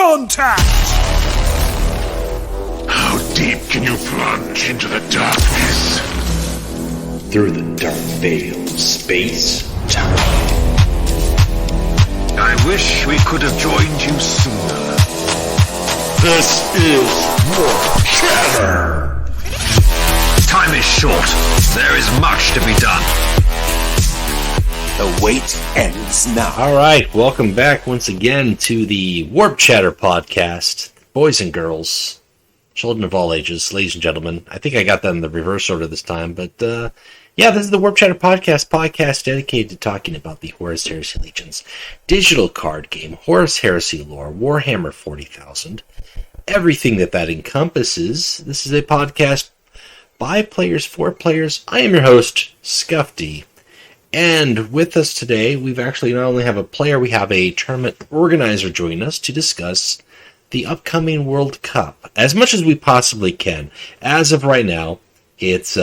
contact! How deep can you plunge into the darkness? Through the dark veil of space, time. I wish we could have joined you sooner. This is Warp Chatter. Time is short. There is much to be done. The wait ends now. All right, welcome back once again to the Warp Chatter podcast. Boys and girls, children of all ages, ladies and gentlemen. I think I got that in the reverse order this time, but yeah, this is the Warp Chatter podcast dedicated to talking about the Horus Heresy Legions digital card game, Horus Heresy lore, Warhammer 40,000, everything that encompasses. This is a podcast by players, for players. I am your host, Scuffy. And with us today, we've actually not only have a player, we have a tournament organizer joining us to discuss the upcoming World Cup as much as we possibly can. As of right now, it's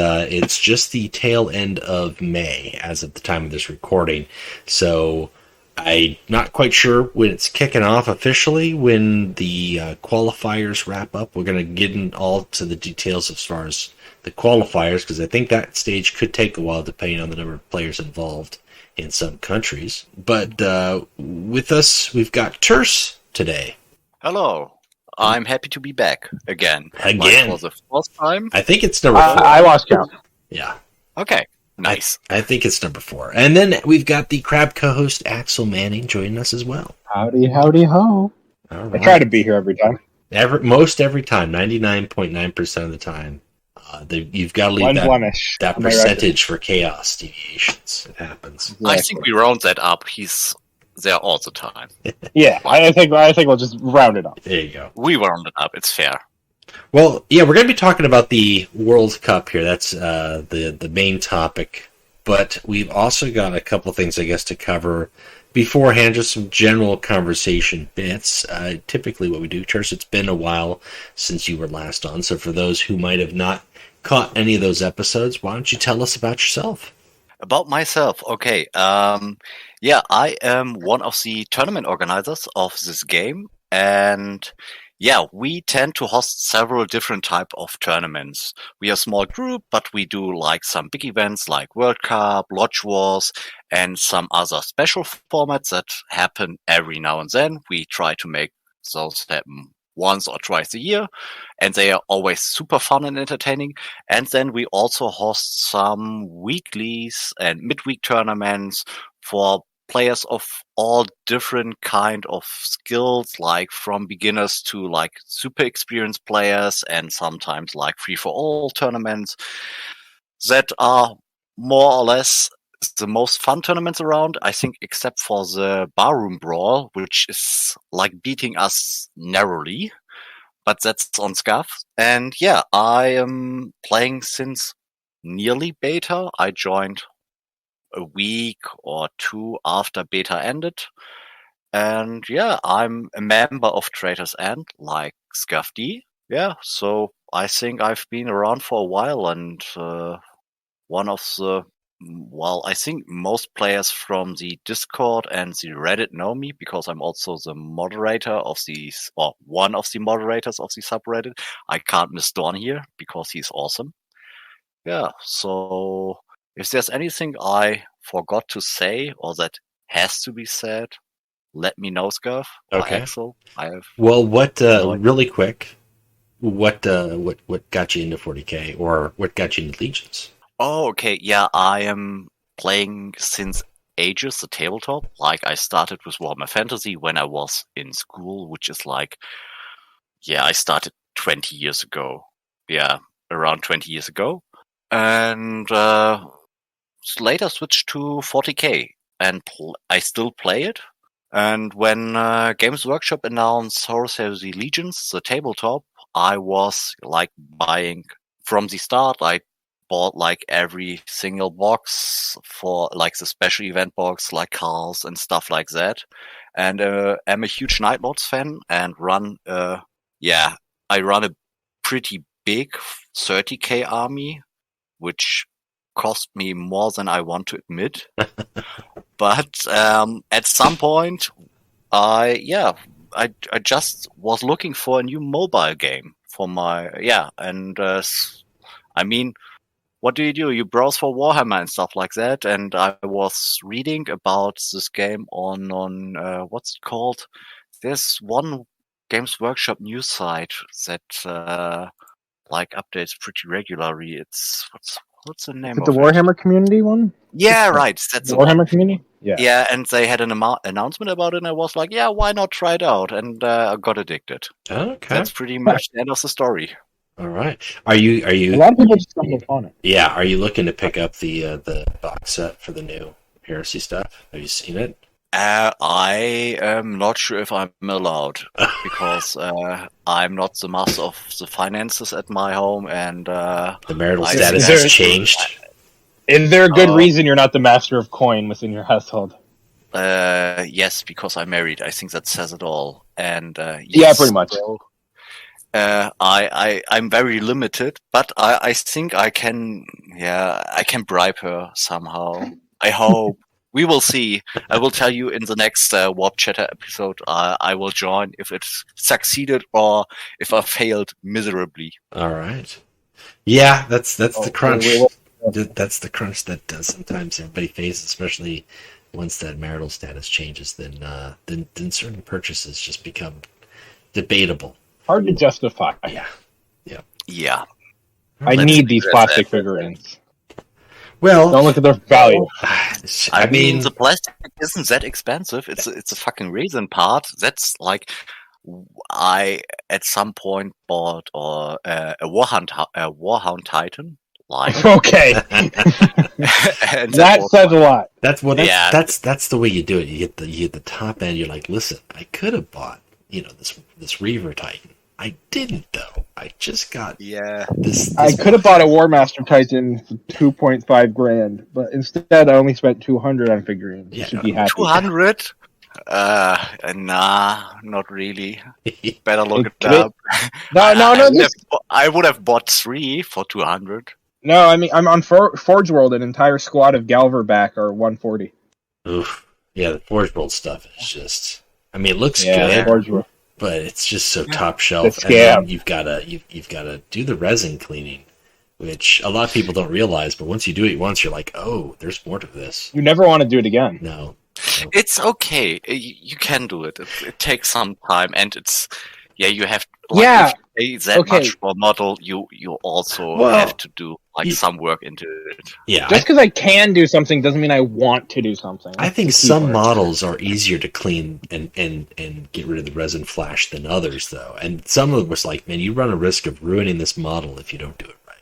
just the tail end of May as of the time of this recording. So I'm not quite sure when it's kicking off officially, when the qualifiers wrap up. We're going to get in all to the details as far as the qualifiers, because I think that stage could take a while depending on the number of players involved in some countries. But with us, we've got Terse today. Hello. I'm happy to be back again. Again? Like for the first time? I think it's number 4. I lost count. Yeah. Okay. Nice. I think it's number 4. And then we've got the Crab co-host Axel Manning joining us as well. Howdy, howdy, ho. All right. I try to be here every time. Every time, 99.9% of the time. You've got to leave that percentage for chaos deviations. It happens. Exactly. I think we round that up. He's there all the time. Yeah, I think we'll just round it up. There you go. We round it up. It's fair. Well, yeah, we're going to be talking about the World Cup here. That's the main topic. But we've also got a couple things, I guess, to cover beforehand, just some general conversation bits. Typically what we do, Terse, it's been a while since you were last on, so for those who might have not caught any of those episodes, why don't you tell us about yourself? About myself, okay. Yeah, I am one of the tournament organizers of this game, and yeah, we tend to host several different type of tournaments. We are a small group, but we do like some big events like World Cup, Lodge Wars, and some other special formats that happen every now and then. We try to make those happen once or twice a year, and they are always super fun and entertaining. And then we also host some weeklies and midweek tournaments for players of all different kind of skills, like from beginners to like super experienced players, and sometimes like free-for-all tournaments that are more or less the most fun tournaments around, I think, except for the Barroom Brawl, which is like beating us narrowly, but that's on Scuff. And yeah, I am playing since nearly beta. I joined a week or 2 after beta ended. And yeah, I'm a member of Traitor's End, like Scuff D. Yeah, so I think I've been around for a while, and one of the I think most players from the Discord and the Reddit know me, because I'm also the moderator of these, or one of the moderators of the subreddit. I can't miss Dawn here because he's awesome. Yeah, so if there's anything I forgot to say or that has to be said, let me know, Scuff. Okay. Axel. Well, really quick, what got you into 40K, or what got you into Legions? Oh, okay. Yeah, I am playing since ages the tabletop. Like, I started with Warhammer Fantasy when I was in school, which is like, yeah, I started 20 years ago. Yeah, around 20 years ago. And later switched to 40K, and I still play it. And when Games Workshop announced Horus Heresy Legions, the tabletop, I was like buying from the start. I bought like every single box for like the special event box, like Carls and stuff like that. And I'm a huge Night Lords fan, and I run a pretty big 30k army, which cost me more than I want to admit. But at some point, I I just was looking for a new mobile game for my I mean, what do? You browse for Warhammer and stuff like that, and I was reading about this game on what's it called? There's one Games Workshop news site that like updates pretty regularly. It's what's the name Is it of the it? Warhammer community one? Yeah, right. That's The the one. Warhammer community? Yeah. Yeah, and they had an announcement about it, and I was like, yeah, why not try it out? And I got addicted. Okay. That's pretty much the end of the story. All right. Are you? A lot of people just stumble upon it. Yeah. Are you looking to pick up the box set for the new Heresy stuff? Have you seen it? I am not sure if I'm allowed because I'm not the master of the finances at my home, and The marital I- status Is there- has changed. Is there a good reason you're not the master of coin within your household? yes, because I'm married. I think that says it all. And Yeah, yes, pretty much. so, I'm very limited, but I think I can bribe her somehow. I hope. We will see. I will tell you in the next Warp Chatter episode. I will join if it succeeded or if I failed miserably. All right. Yeah, that's the crunch. wait. That's the crunch that sometimes everybody faces, especially once that marital status changes. Then certain purchases just become debatable. Hard to justify. Yeah. Yeah. I Let's need these address plastic that. figurines. Well, Don't look at their value. I mean, the plastic isn't that expensive. It's a fucking resin part. That's like I at some point bought a Warhound Titan. Like Okay, and that was says a lot. that's Yeah. that's the way you do it. You get the top end. You're like, listen, I could have bought this Reaver Titan. I didn't though. I just got yeah. this. I could have bought a War Master Titan for 2.5 grand, but instead I only spent 200 on figurines. Yeah, You should be happy. 200? Nah, not really. Better look it Okay. up. I would have bought 3 for 200. No, I mean I'm on Forge World. An entire squad of Galverback are 140. Oof. Yeah, the Forge World stuff is just. I mean, it looks Yeah, good, Forge World. but it's just so top shelf. The And then scam. you've gotta do the resin cleaning, which a lot of people don't realize. But once you do it once, you're like, oh, there's more to this. You never want to do it again. No. It's okay. You can do it. It takes some time, and it's you have Yeah, if you pay that okay. much for a model, you also Well, have to do you- some work into it. Yeah, Just because I can do something doesn't mean I want to do something. I think That's the key some part. models are easier to clean and get rid of the resin flash than others, though. And some of it was like, man, you run a risk of ruining this model if you don't do it right.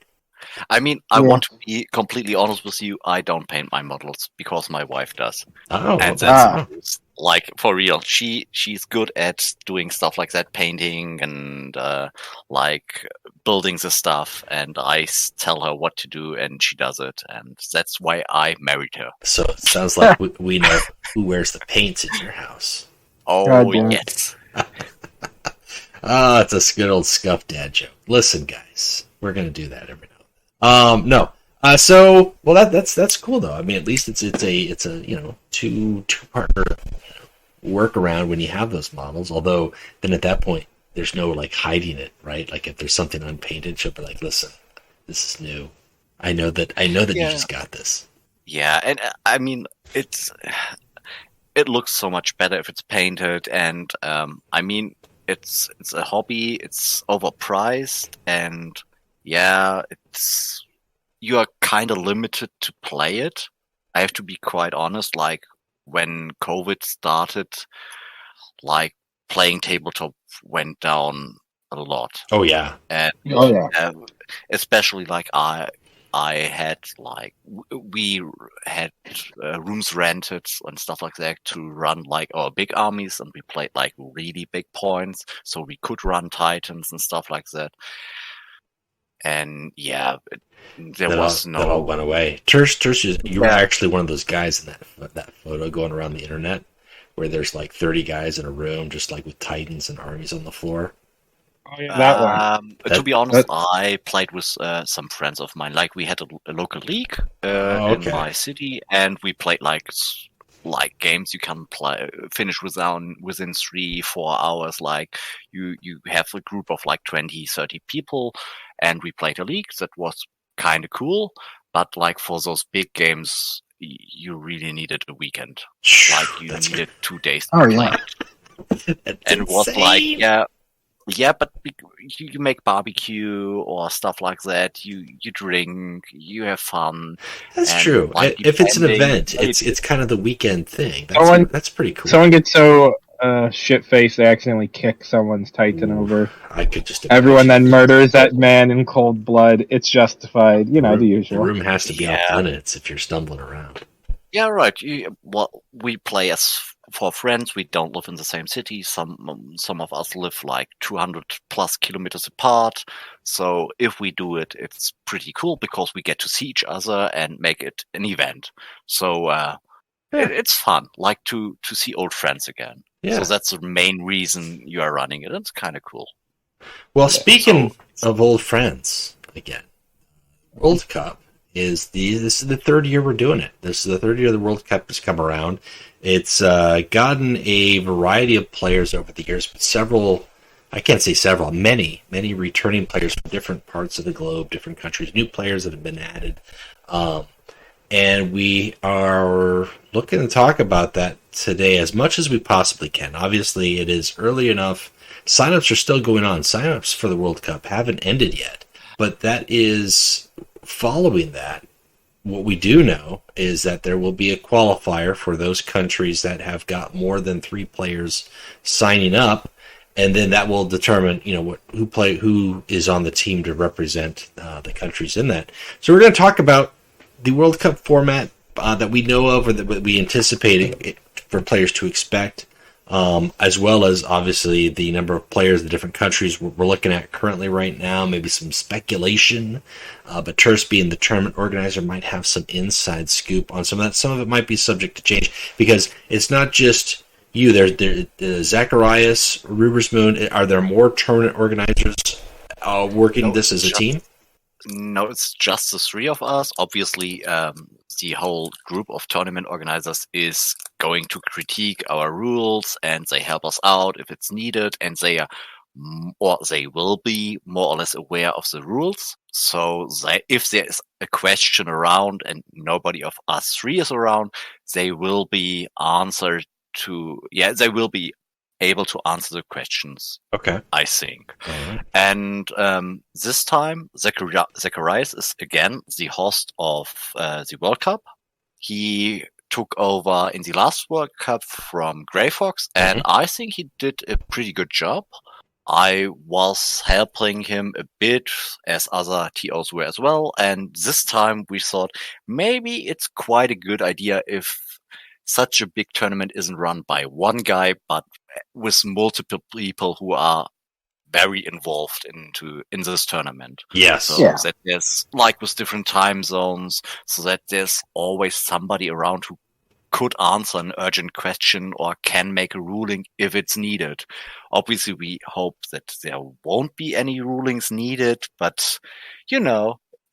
I mean, I Yeah. want to be completely honest with you. I don't paint my models because my wife does, Oh, and Ah. that's like for real. She's good at doing stuff like that, painting and like building the stuff. And I tell her what to do, and she does it. And that's why I married her. so it sounds like we know who wears the paint in your house. Oh God damn it. yes. Oh, it's a good old scuff dad joke. Listen, guys, we're gonna do that every now and then. No. So that's cool though. I mean, at least it's a two partner workaround when you have those models. Although then at that point there's no like hiding it, right? Like if there's something unpainted, she'll be like, "Listen, this is new. I know that Yeah. you just got this." Yeah, and I mean it looks so much better if it's painted, and I mean it's a hobby. It's overpriced, and yeah, you are kind of limited to play it. I have to be quite honest. Like when COVID started, like playing tabletop went down a lot, Oh yeah. and Oh yeah. especially like I had like we had rooms rented and stuff like that to run like our big armies, and we played like really big points, so we could run Titans and stuff like that. And yeah, there was That all no. went away. Terse, you were Yeah. actually one of those guys in that photo going around the internet where there's like 30 guys in a room just like with Titans and armies on the floor. Oh, yeah, that one. To be honest, I played with some friends of mine. Like we had a local league Oh, okay. in my city, and we played like like games you can finish within 3-4 hours. Like you have a group of like 20-30 people, and we played a league that was kind of cool. But like for those big games, you really needed a weekend. Like you needed 2 days to play it. And it was like, yeah, but you make barbecue or stuff like that. You drink, you have fun. That's true. Like, if it's an event, it's kind of the weekend thing. That's pretty cool. Someone gets so shit-faced they accidentally kick someone's Titan over. I could just everyone then murders that man in cold blood. It's justified, the usual. The room has to be off limits if you're stumbling around. Yeah, right. We play as for friends. We don't live in the same city. Some of us live like 200 plus kilometers apart. So if we do it, it's pretty cool because we get to see each other and make it an event. So it's fun, like to see old friends again. Yeah. So that's the main reason you are running it. It's kind of cool. Well, speaking of old friends again, World Cup. This is the third year we're doing it. This is the third year the World Cup has come around. It's gotten a variety of players over the years, but many returning players from different parts of the globe, different countries, new players that have been added. And we are looking to talk about that today as much as we possibly can. Obviously, it is early enough. Signups are still going on. Signups for the World Cup haven't ended yet. But that is... Following that, what we do know is that there will be a qualifier for those countries that have got more than 3 players signing up, and then that will determine, who is on the team to represent the countries in that. So we're going to talk about the World Cup format that we know of, or that we anticipate for players to expect, as well as obviously the number of players, the different countries we're looking at currently right now, maybe some speculation. But Terse, being the tournament organizer, might have some inside scoop on some of that. Some of it might be subject to change because it's not just you. There's Zacharias, Rubersmoon. Are there more tournament organizers working this as a team? No, it's just the 3 of us. Obviously, the whole group of tournament organizers is going to critique our rules, and they help us out if it's needed, and they will be more or less aware of the rules. So if there is a question around and nobody of us 3 is around, they will be they will be able to answer the questions. Okay. I think. Right. And this time, Zacharias is again the host of the World Cup. He took over in the last World Cup from Grey Fox, and I think he did a pretty good job. I was helping him a bit, as other TOs were as well, and this time we thought maybe it's quite a good idea if such a big tournament isn't run by one guy, but with multiple people who are very involved in this tournament. Yes. So that there's, like with different time zones, so that there's always somebody around who could answer an urgent question or can make a ruling if it's needed. Obviously, we hope that there won't be any rulings needed, but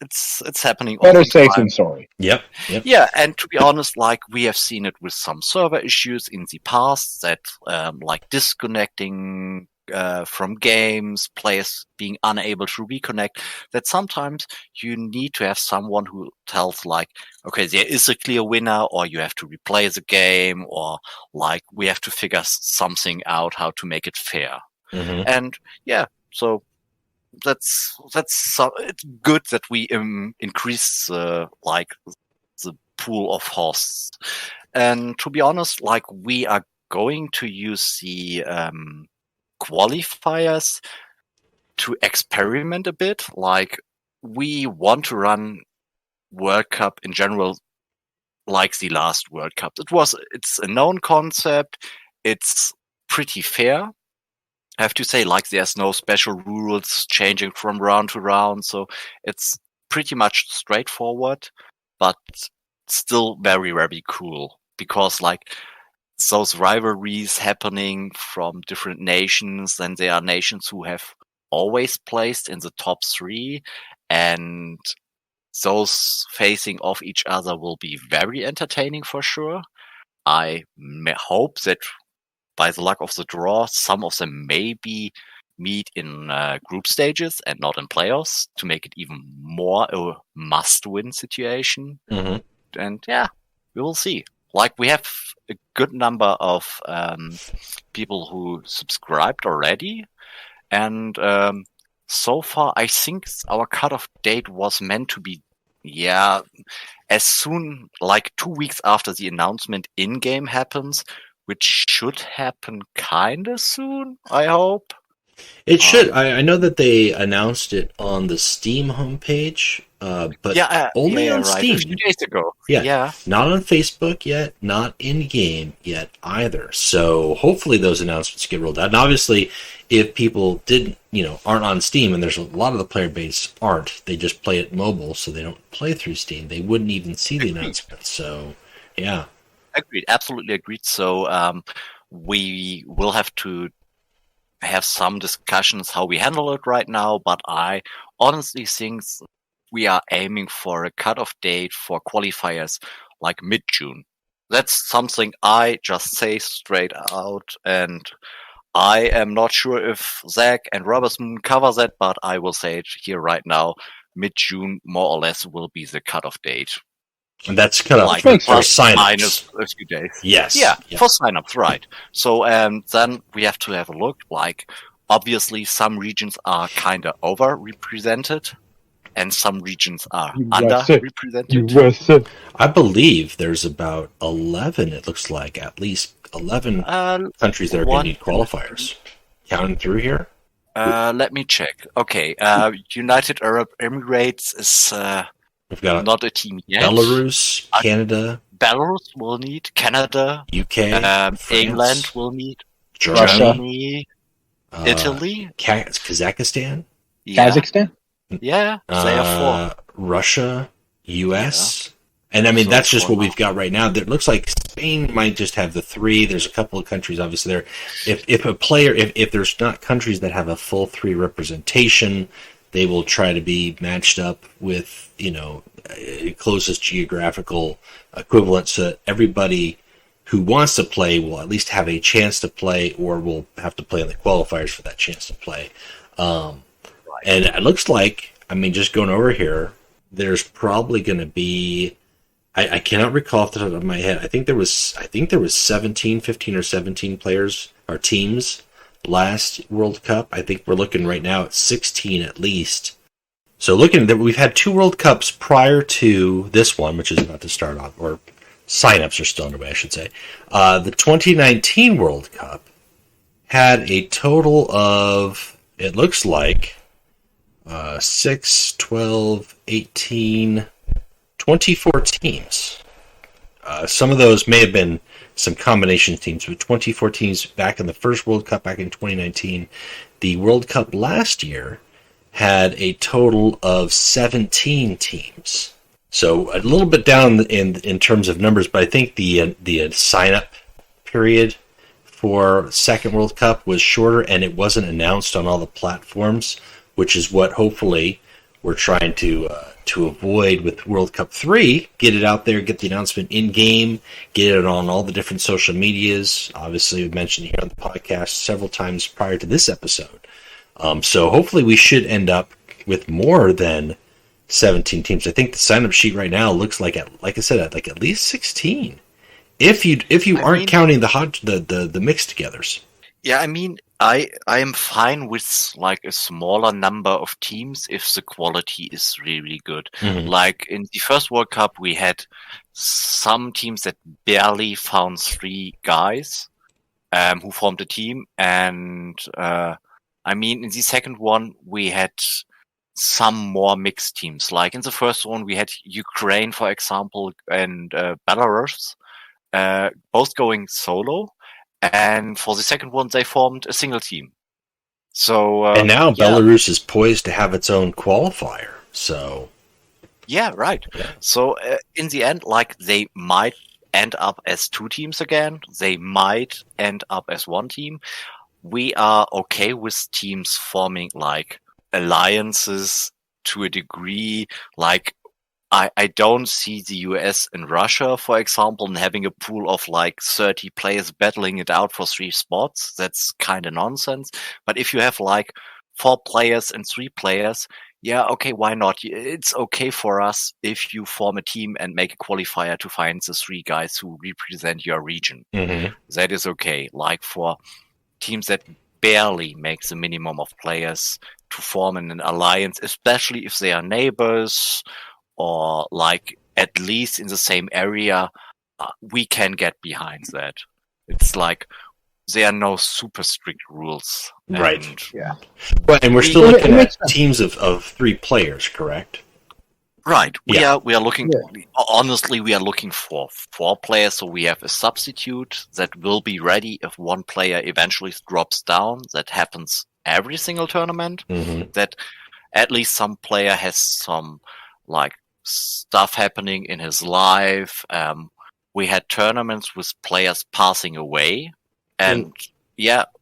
it's happening all the time. Better safe than sorry. Yep. Yeah, and to be honest, like we have seen it with some server issues in the past that like disconnecting from games, players being unable to reconnect, that sometimes you need to have someone who tells like, okay, there is a clear winner, or you have to replay the game, or like we have to figure something out how to make it fair. And so that's it's good that we increase the pool of hosts. And to be honest, like we are going to use the qualifiers to experiment a bit. Like we want to run World Cup in general like the last World Cup. It's a known concept. It's pretty fair. I have to say, like, there's no special rules changing from round to round, so it's pretty much straightforward, but still very, very cool, because, like, those rivalries happening from different nations, and there are nations who have always placed in the top 3, and those facing off each other will be very entertaining for sure. I hope that by the luck of the draw, some of them maybe meet in group stages and not in playoffs to make it even more a must-win situation. Mm-hmm. And yeah, we will see. Like, we have a good number of people who subscribed already. And so far, I think our cutoff date was meant to be, as soon, like 2 weeks after the announcement in-game happens, which should happen kind of soon, I hope. It should. I know that they announced it on the Steam homepage, but only on Steam. A few days ago. Yeah, not on Facebook yet, not in-game yet either. So hopefully those announcements get rolled out. And obviously, if people aren't on Steam, and there's a lot of the player base aren't, they just play it mobile, so they don't play through Steam. They wouldn't even see the announcement. So, yeah. Agreed. Absolutely agreed. So we will have to have some discussions how we handle it right now, but I honestly think we are aiming for a cutoff date for qualifiers like mid-June. That's something I just say straight out, and I am not sure if Zach and Robertson cover that, but I will say it here right now. Mid-June, more or less, will be the cutoff date. And that's cut off for signups. Minus a few days. Yes. Yeah, for signups, right. So then we have to have a look. Like, obviously, some regions are kind of overrepresented, and some regions are underrepresented. I believe there's about 11, it looks like, at least 11 countries that are going to need qualifiers. Counting through here? Let me check. Okay, United Arab Emirates is... We've got not a team yet. Belarus, Canada. Belarus will need Canada. UK, England will need Germany, Italy, Kazakhstan. Yeah. Kazakhstan. Yeah, they are 4. Russia, US, and I mean that's just what we've got right now. It looks like Spain might just have the 3. There's a couple of countries, obviously. There, if there's not countries that have a full 3 representation, they will try to be matched up with, closest geographical equivalent, so that everybody who wants to play will at least have a chance to play, or will have to play in the qualifiers for that chance to play. And it looks like, just going over here, there's probably going to be, I cannot recall off the top of my head. I think there was 15 or 17 players or teams last World Cup. I think we're looking right now at 16 at least. So looking that we've had 2 World Cups prior to this one, which is about to start on, or signups are still underway, I should say. The 2019 World Cup had a total of, it looks like, 6, 12, 18, 24 teams. Some of those may have been some combination teams, but 24 teams back in the first World Cup back in 2019. The World Cup last year had a total of 17 teams. So a little bit down in terms of numbers, but I think the sign-up period for second World Cup was shorter, and it wasn't announced on all the platforms, which is what hopefully we're trying to avoid with World Cup 3. Get it out there, get the announcement in-game, get it on all the different social medias. Obviously, we've mentioned here on the podcast several times prior to this episode. So hopefully we should end up with more than 17 teams. I think the sign-up sheet right now looks like at least 16. If you aren't counting the mixed-togethers. Yeah, I am fine with like a smaller number of teams if the quality is really good. Mm-hmm. Like in the first World Cup, we had some teams that barely found 3 guys who formed a team, and in the second one we had some more mixed teams. Like in the first one, we had Ukraine, for example, and Belarus, both going solo. And for the second one, they formed a single team. So and now Belarus is poised to have its own qualifier. So yeah, right. Yeah. So in the end, like, they might end up as 2 teams again. They might end up as 1 team. We are okay with teams forming like alliances to a degree. Like I don't see the US and Russia, for example, and having a pool of like 30 players battling it out for 3 spots. That's kind of nonsense. But if you have like 4 players and 3 players, yeah, okay, why not? It's okay for us if you form a team and make a qualifier to find the 3 guys who represent your region. Mm-hmm. That is okay. Like for teams that barely make the minimum of players to form an alliance, especially if they are neighbors or like at least in the same area, we can get behind that. It's like there are no super strict rules. Right. And Yeah. But, and we're still looking at teams of 3 players, correct? right. We Yeah. are looking honestly we are looking for 4 players, so we have a substitute that will be ready if one player eventually drops down. That happens every single tournament. Mm-hmm. That at least some player has some like stuff happening in his life. We had tournaments with players passing away, and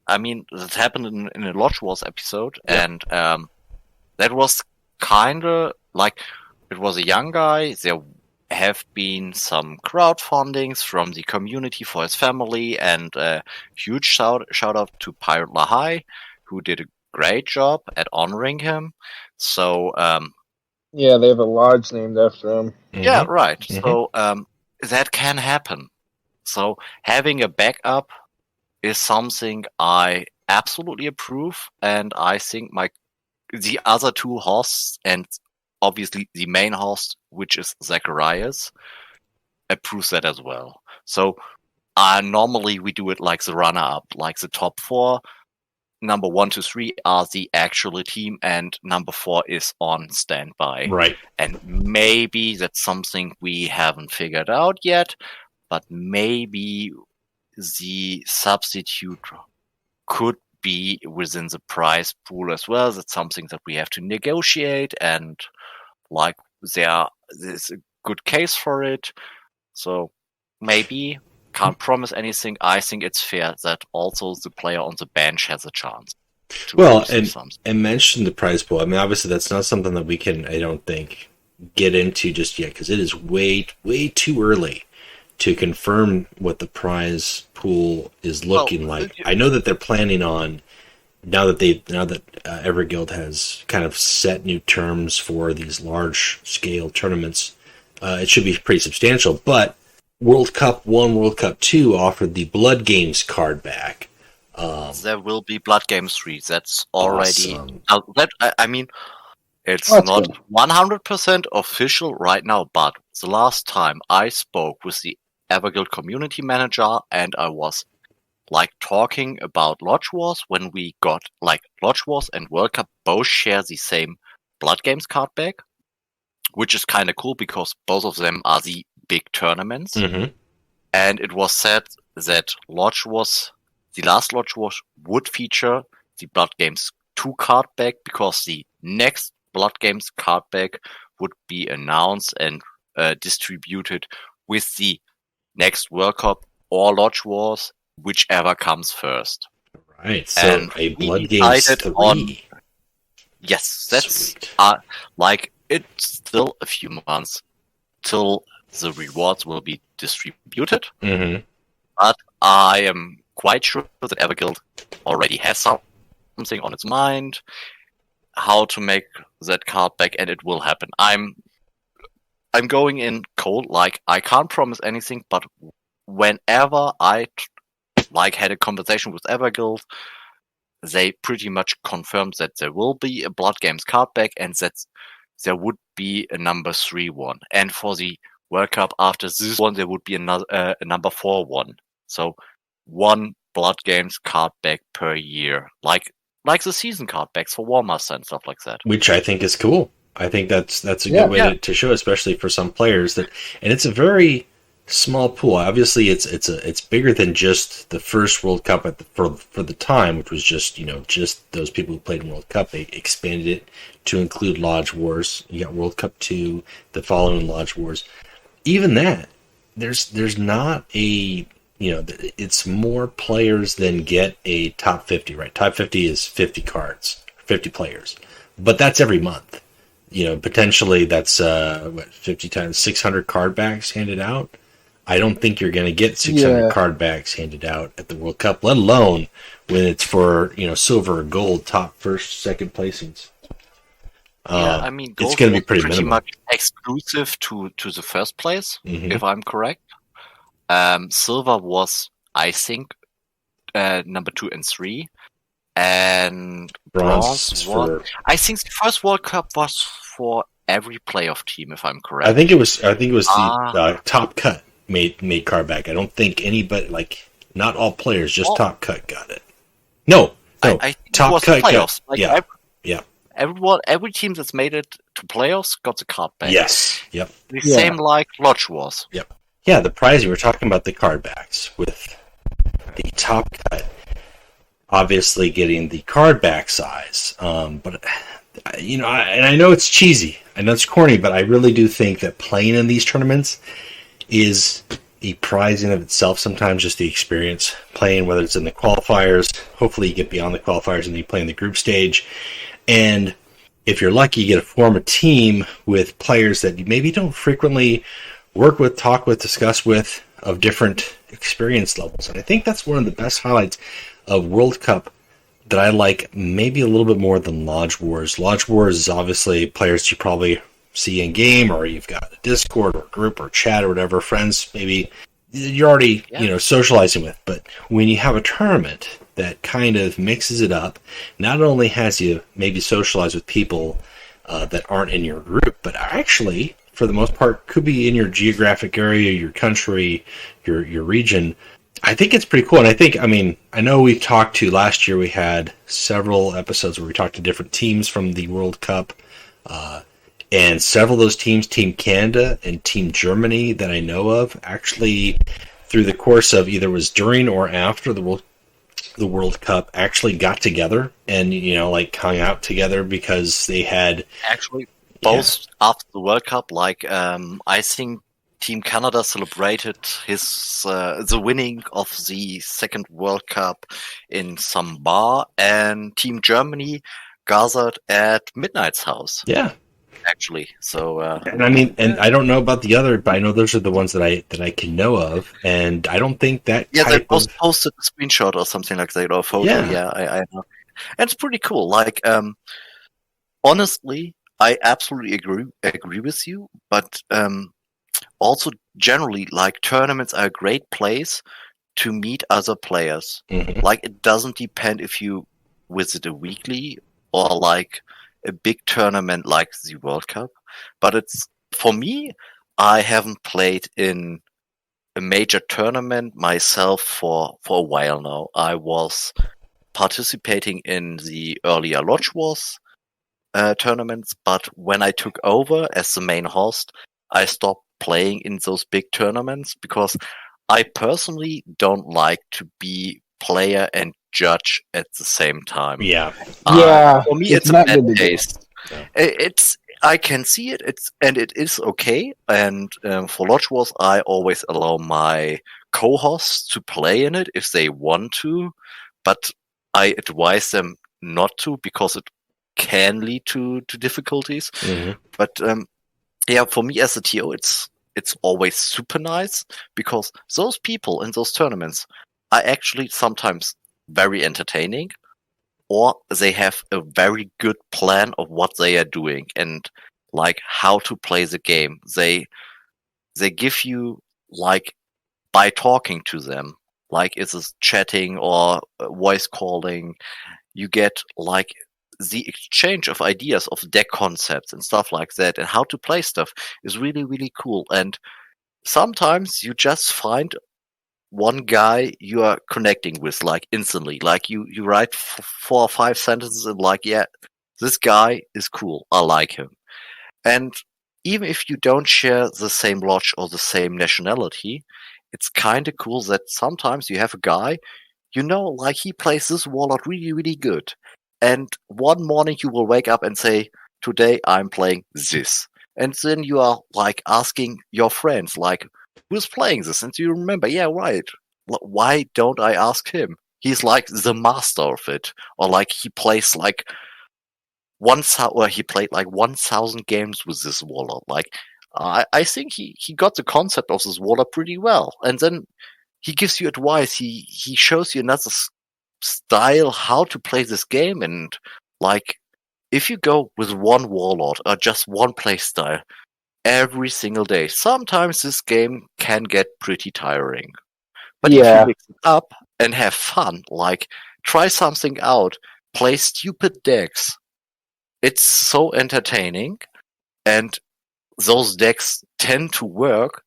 I mean that happened in a Lodge Wars episode, and that was kind of like it was a young guy. There have been some crowdfundings from the community for his family, and a huge shout out to Pirate Lahai, who did a great job at honoring him. So Yeah, they have a lodge named after him. Mm-hmm. yeah, right. Mhm. So that can happen. So having a backup is something I absolutely approve, and I think the other 2 hosts and obviously the main host, which is Zacharias, approves that as well. So normally we do it like the runner-up, like the top 4. Number 1 to 3 are the actual team, and number 4 is on standby. Right. And maybe that's something we haven't figured out yet, but maybe the substitute could be within the prize pool as well. That's something that we have to negotiate, and like there's a good case for it. So maybe. Can't promise anything. I think it's fair that also the player on the bench has a chance. Well, and mention the prize pool. I mean, obviously that's not something that we can, I don't think, get into just yet, because it is way too early to confirm what the prize pool is looking like. I know that they're planning on, now that Everguild has kind of set new terms for these large scale tournaments, it should be pretty substantial. But World Cup 1, World Cup 2 offered the Blood Games card back. There will be Blood Games 3. That's already Awesome. I mean, it's That's not good. 100% official right now, but the last time I spoke with the Everguild community manager, and I was like talking about Lodge Wars, when we got like Lodge Wars and World Cup both share the same Blood Games card back, which is kind of cool because both of them are the big tournaments. Mm-hmm. And it was said that the last Lodge Wars would feature the Blood Games 2 card back, because the next Blood Games card back would be announced and distributed with the next World Cup or Lodge Wars, whichever comes first. Right, so And a we Blood Games decided 3. on- Yes, that's Sweet. like it's still a few months till the rewards will be distributed. Mm-hmm. But I am quite sure that Everguild already has something on its mind, how to make that card back, and it will happen. I'm going in cold, like I can't promise anything, but whenever I had a conversation with Everguild, they pretty much confirmed that there will be a Blood Games card back, and that there would be a number 3 one. And for the World Cup after this one, there would be another a number 4 one. So 1 Blood Games card back per year, like the season card backs for War Master and stuff like that. Which I think is cool. I think that's a good way to show, especially for some players, that, and it's a very small pool. Obviously, it's bigger than just the first World Cup for the time, which was just those people who played in World Cup. They expanded it to include Lodge Wars. You got World Cup 2, the following Lodge Wars. Even that, there's not a, it's more players than get a top 50, right? Top 50 is 50 cards, 50 players, but that's every month. potentially that's 50 times 600 card backs handed out. I don't think you're going to get 600 card backs handed out at the World Cup, let alone when it's for silver or gold, top, first, second placings. I mean, gold it's going to be pretty much exclusive to the first place, if I'm correct. Silver was, I think, number 2 and 3, and bronze was. I think the first World Cup was for every playoff team, if I'm correct. I think it was the top cut made card back. I don't think anybody, not all players, just top cut got it. No, I think top it was cut playoffs. Yeah. Every team that's made it to playoffs got the card back. Yes. Yep. The same like Lodge was. Yep. Yeah, the pricing, we're talking about the card backs with the top cut obviously getting the card back size. But I know it's cheesy, I know it's corny, but I really do think that playing in these tournaments is a prize in of itself. Sometimes just the experience playing, whether it's in the qualifiers, hopefully you get beyond the qualifiers and then you play in the group stage. And if you're lucky, you get to form a team with players that you maybe don't frequently work with, talk with, discuss with, of different experience levels. And I think that's one of the best highlights of World Cup that I like maybe a little bit more than Lodge Wars. Lodge Wars is obviously players you probably see in game, or you've got a Discord or group or chat or whatever, friends maybe you're already socializing with. But when you have a tournament that kind of mixes it up, not only has you maybe socialize with people that aren't in your group, but actually for the most part could be in your geographic area, your country, your region. I think it's pretty cool. And I know we've talked to, last year we had several episodes where we talked to different teams from the World Cup, and several of those teams, Team Canada and Team Germany that I know of, actually through the course of either was during or after the World Cup actually got together and hung out together because they had actually both after the World Cup. I think Team Canada celebrated the winning of the second World Cup in some bar, and Team Germany gathered at Midnight's house. Yeah. Actually, so and I don't know about the other, but I know those are the ones that I can know of, and I don't think that they both posted a screenshot or something like that, or a photo. I know, and it's pretty cool. Honestly, I absolutely agree with you, but also generally, tournaments are a great place to meet other players. Mm-hmm. It doesn't depend if you visit a weekly or a big tournament like the World Cup, but it's, for me, I haven't played in a major tournament myself for a while now. I was participating in the earlier Lodge Wars tournaments, but when I took over as the main host, I stopped playing in those big tournaments because I personally don't like to be player and judge at the same time. For me, it's a bad taste. I can see it. It is okay. And for Lodge Wars, I always allow my co-hosts to play in it if they want to, but I advise them not to because it can lead to difficulties. Mm-hmm. But for me as a TO, it's always super nice because those people in those tournaments are actually sometimes very entertaining, or they have a very good plan of what they are doing and how to play the game. They give you by talking to them, it's chatting or voice calling, you get the exchange of ideas of deck concepts and stuff like that, and how to play stuff is really, really cool. And sometimes you just find one guy you are connecting with instantly. You write 4 or 5 sentences and this guy is cool, I like him. And even if you don't share the same lodge or the same nationality, it's kind of cool that sometimes you have a guy, he plays this warlord really, really good. And one morning you will wake up and say, today I'm playing this. And then you are asking your friends, who's playing this? And you remember, yeah, right. Why don't I ask him? He's the master of it. Or he plays he played like 1,000 games with this warlord. Like, I think he got the concept of this warlord pretty well. And then he gives you advice. He shows you another style how to play this game. And like, if you go with one warlord or just one play style every single day, sometimes this game can get pretty tiring. But if you mix it up and have fun, like try something out, play stupid decks, it's so entertaining, and those decks tend to work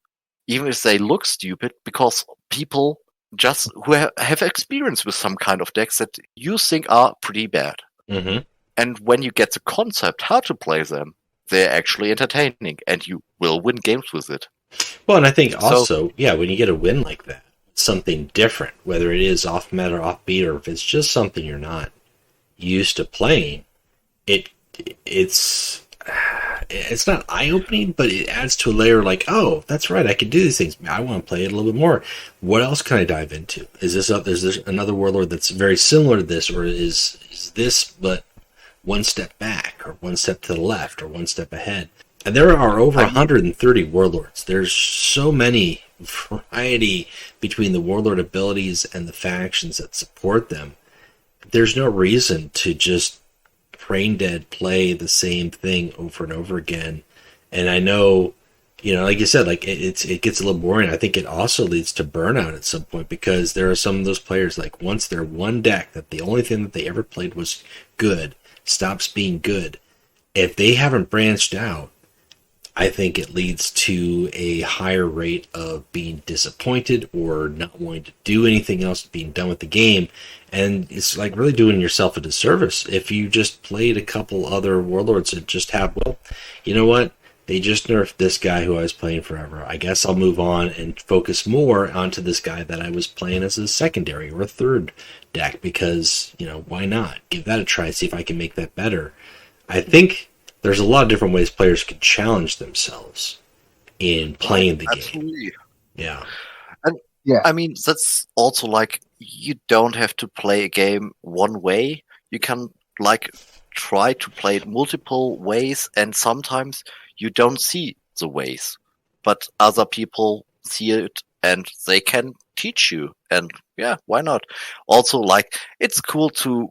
even if they look stupid, because people just who have experience with some kind of decks that you think are pretty bad. Mm-hmm. And when you get the concept how to play them, they're actually entertaining, and you will win games with it. Well, and I think also, when you get a win like that, something different, whether it is off meta or off beat, or if it's just something you're not used to playing, it's not eye-opening, but it adds to a layer like, oh, that's right, I can do these things. I want to play it a little bit more. What else can I dive into? Is there another warlord that's very similar to this, or is this but one step back, or one step to the left, or one step ahead? And there are over 130 warlords. There's so many variety between the warlord abilities and the factions that support them. There's no reason to just brain dead play the same thing over and over again. And I know, like you said, like it gets a little boring. I think it also leads to burnout at some point, because there are some of those players, like, once they're one deck that the only thing that they ever played was good stops being good, if they haven't branched out, I think it leads to a higher rate of being disappointed or not wanting to do anything else, being done with the game. And it's like really doing yourself a disservice if you just played a couple other warlords that just have, well, you know what? They just nerfed this guy who I was playing forever. I guess I'll move on and focus more onto this guy that I was playing as a secondary or a third deck, because, why not? Give that a try, see if I can make that better. I think there's a lot of different ways players can challenge themselves in playing the game. Yeah. And I mean, that's also like, you don't have to play a game one way. You can like try to play it multiple ways, and sometimes you don't see the ways, but other people see it and they can teach you. And why not? Also, like, it's cool to,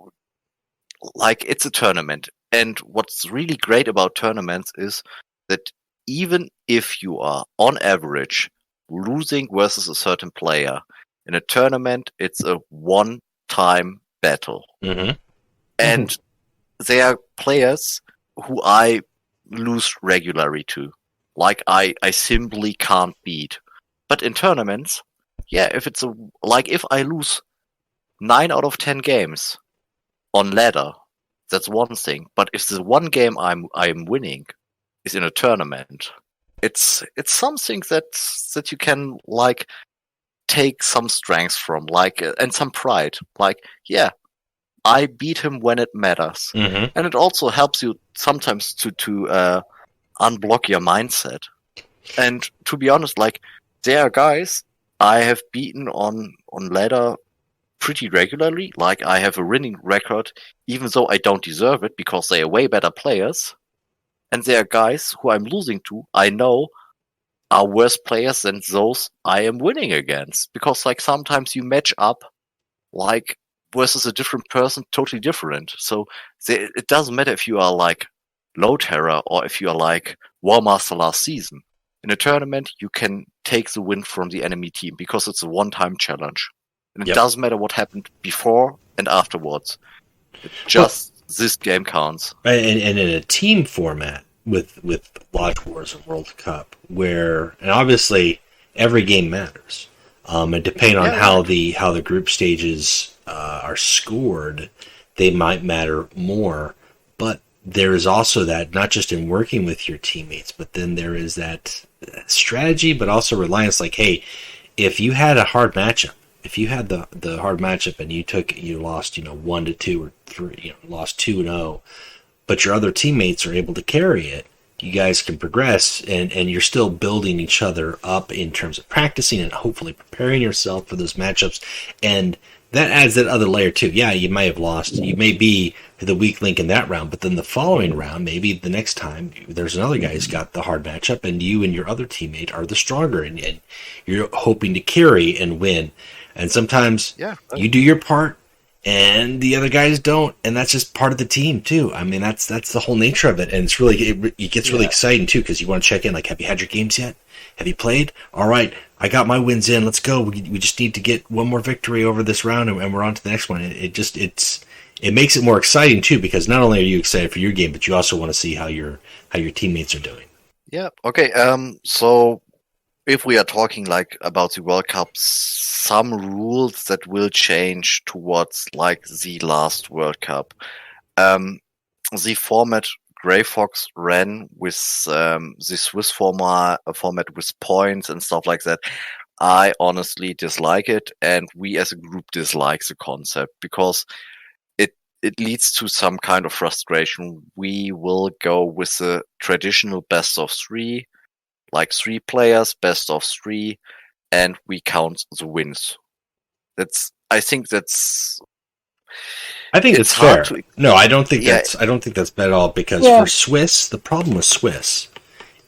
like, it's a tournament. And what's really great about tournaments is that even if you are, on average, losing versus a certain player, in a tournament, it's a one-time battle. Mm-hmm. And there are players who I lose regularly to. Like, I simply can't beat. But in tournaments, if it's if I lose 9 out of 10 games on ladder, that's one thing. But if the one game I'm winning is in a tournament, it's something that you can like take some strength from, like, and some pride. Like, I beat him when it matters, and it also helps you sometimes to unblock your mindset. And to be honest, like, there are guys I have beaten on ladder pretty regularly. Like, I have a winning record, even though I don't deserve it, because they are way better players. And there are guys who I'm losing to, I know, are worse players than those I am winning against. Because, like, sometimes you match up, like, versus a different person, totally different. So it doesn't matter if you are, like, Low Terror or if you are, like, War Master last season. In a tournament, you can take the win from the enemy team because it's a one-time challenge. And it doesn't matter what happened before and afterwards. This game counts. And in a team format with Lodge Wars and World Cup, and obviously every game matters. And depending on how the group stages are scored, they might matter more. But there is also that, not just in working with your teammates, but then there is that strategy, but also reliance. Like, hey, if you had a hard matchup, if you had the hard matchup and you lost 1-2 or 3, lost 2-0, but your other teammates are able to carry it, you guys can progress, and you're still building each other up in terms of practicing and hopefully preparing yourself for those matchups. And that adds that other layer too. Yeah, you might have lost. You may be the weak link in that round, but then the following round, maybe the next time, there's another guy who's got the hard matchup, and you and your other teammate are the stronger, and you're hoping to carry and win. And sometimes you do your part, and the other guys don't, and that's just part of the team too. I mean, that's the whole nature of it, and it's really it gets really exciting too, because you want to check in. Like, have you had your games yet? Have you played? All right, I got my wins in. Let's go. We just need to get one more victory over this round, and we're on to the next one. It makes it more exciting too, because not only are you excited for your game, but you also want to see how your teammates are doing. Yeah. Okay. So if we are talking like about the World Cup, some rules that will change towards like the last World Cup. The format Grey Fox ran with the Swiss format with points and stuff like that. I honestly dislike it, and we as a group dislike the concept because it leads to some kind of frustration. We will go with the traditional best of three, like 3 players, best of 3, and we count the wins. I think that's fair. No, I don't think that's bad at all, because for Swiss, the problem with Swiss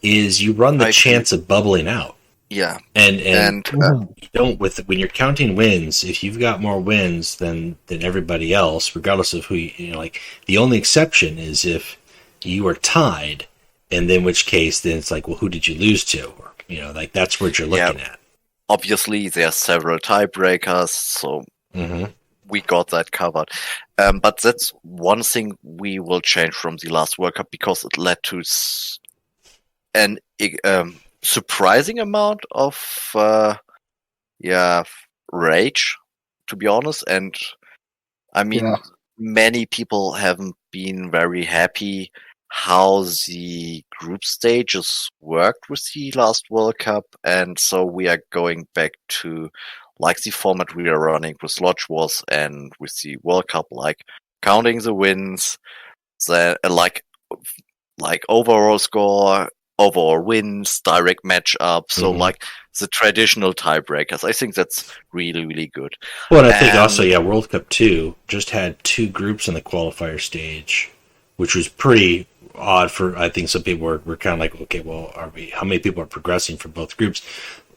is you run the chance of bubbling out. Yeah. And you don't, when you're counting wins, if you've got more wins than everybody else, regardless of who like, the only exception is if you are tied, and in which case then it's like, well, who did you lose to? Or, like, that's what you're looking at. Obviously there are several tiebreakers, so we got that covered. But that's one thing we will change from the last World Cup, because it led to an surprising amount of rage, to be honest. And I mean, many people haven't been very happy how the group stages worked with the last World Cup, and so we are going back to like the format we are running with Lodge Wars and with the World Cup, like counting the wins, like overall score, overall wins, direct matchup. So like the traditional tiebreakers. I think that's really, really good. Well, and I think also, World Cup 2 just had 2 groups in the qualifier stage, which was pretty odd for, I think some people were kind of like, okay, well, how many people are progressing for both groups?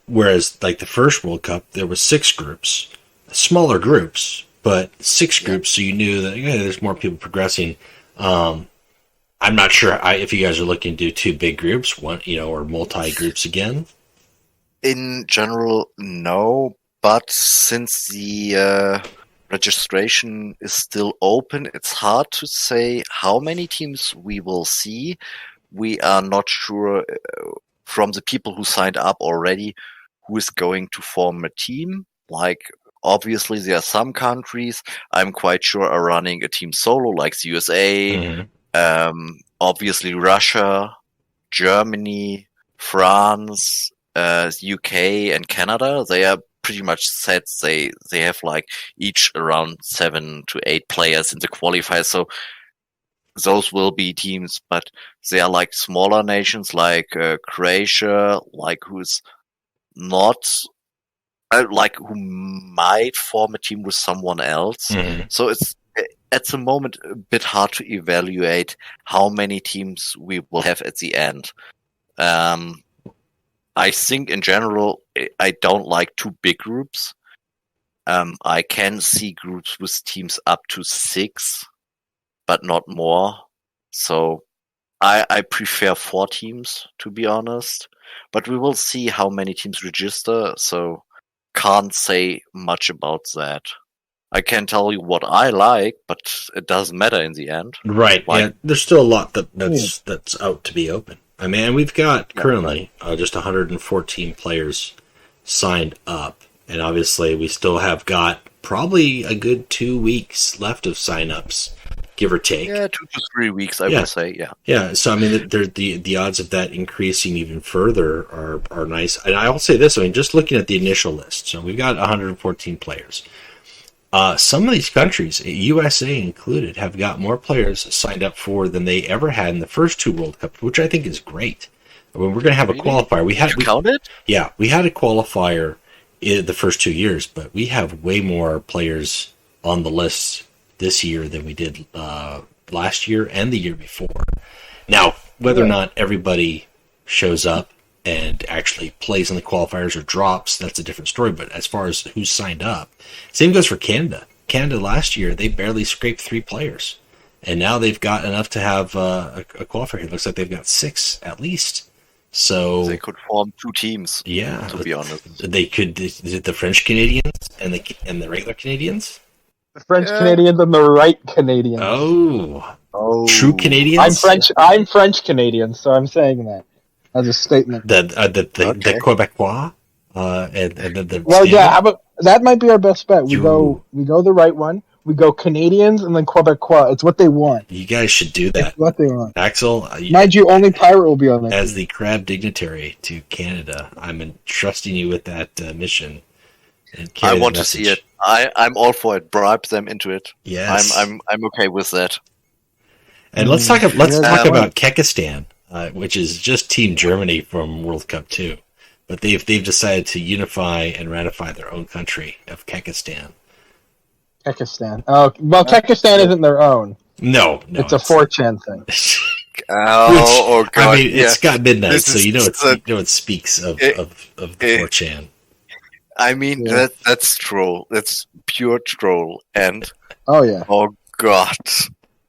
Whereas like the first World Cup, there was 6 groups, smaller groups, but 6 groups. So you knew that there's more people progressing. I'm not sure if you guys are looking to do 2 big groups, one, or multi groups again. In general, no. But since the registration is still open, it's hard to say how many teams we will see. We are not sure from the people who signed up already who is going to form a team. Like, obviously, there are some countries I'm quite sure are running a team solo, like the USA. Obviously Russia, Germany, France, UK, and Canada. They are pretty much set. They have like each around 7 to 8 players in the qualifiers. So those will be teams, but they are like smaller nations like Croatia, like who's not like who might form a team with someone else. So it's at the moment a bit hard to evaluate how many teams we will have at the end. I think in general, I don't like 2 big groups. I can see groups with teams up to 6, but not more. So I prefer 4 teams, to be honest. But we will see how many teams register, so can't say much about that. I can tell you what I like, but it doesn't matter in the end. Right. Yeah, there's still a lot that's out to be open. I mean, we've got currently just 114 players signed up, and obviously we still have got probably a good 2 weeks left of sign-ups, give or take. Yeah, 2 to 3 weeks, I would say. Yeah. Yeah. So I mean, the odds of that increasing even further are nice. And I'll say this: I mean, just looking at the initial list, so we've got 114 players. Some of these countries, USA included, have got more players signed up for than they ever had in the first 2 World Cups, which I think is great. I mean, we're going to have a qualifier. We had a qualifier the first 2 years, but we have way more players on the list this year than we did last year and the year before. Now, whether or not everybody shows up and actually plays in the qualifiers or drops, that's a different story. But as far as who's signed up, same goes for Canada. Canada last year, they barely scraped 3 players. And now they've got enough to have a qualifier. It looks like they've got 6 at least. So they could form 2 teams. Yeah, to be honest, they could. Is it the French Canadians and the regular Canadians? The French Canadians and the right Canadians. Oh, true Canadians. I'm French Canadian, so I'm saying that as a statement. The Quebecois. And the well, yeah, that might be our best bet. We go the right one. We go Canadians and then Quebecois. It's what they want. You guys should do that. It's what they want. Axel, mind you, only Pirate will be on that. As the crab dignitary to Canada, I'm entrusting you with that mission. And I want to see it. I'm all for it. Bribe them into it. Yes, I'm okay with that. And let's talk about Kekistan, which is just Team Germany from World Cup 2. But they've decided to unify and ratify their own country of Kekistan. Kekistan. Oh, well, Kekistan isn't their own. No, it's a 4chan thing. Oh God! I mean, it's got midnight, so it speaks of the 4chan. I mean, that's troll. That's pure troll. And oh God!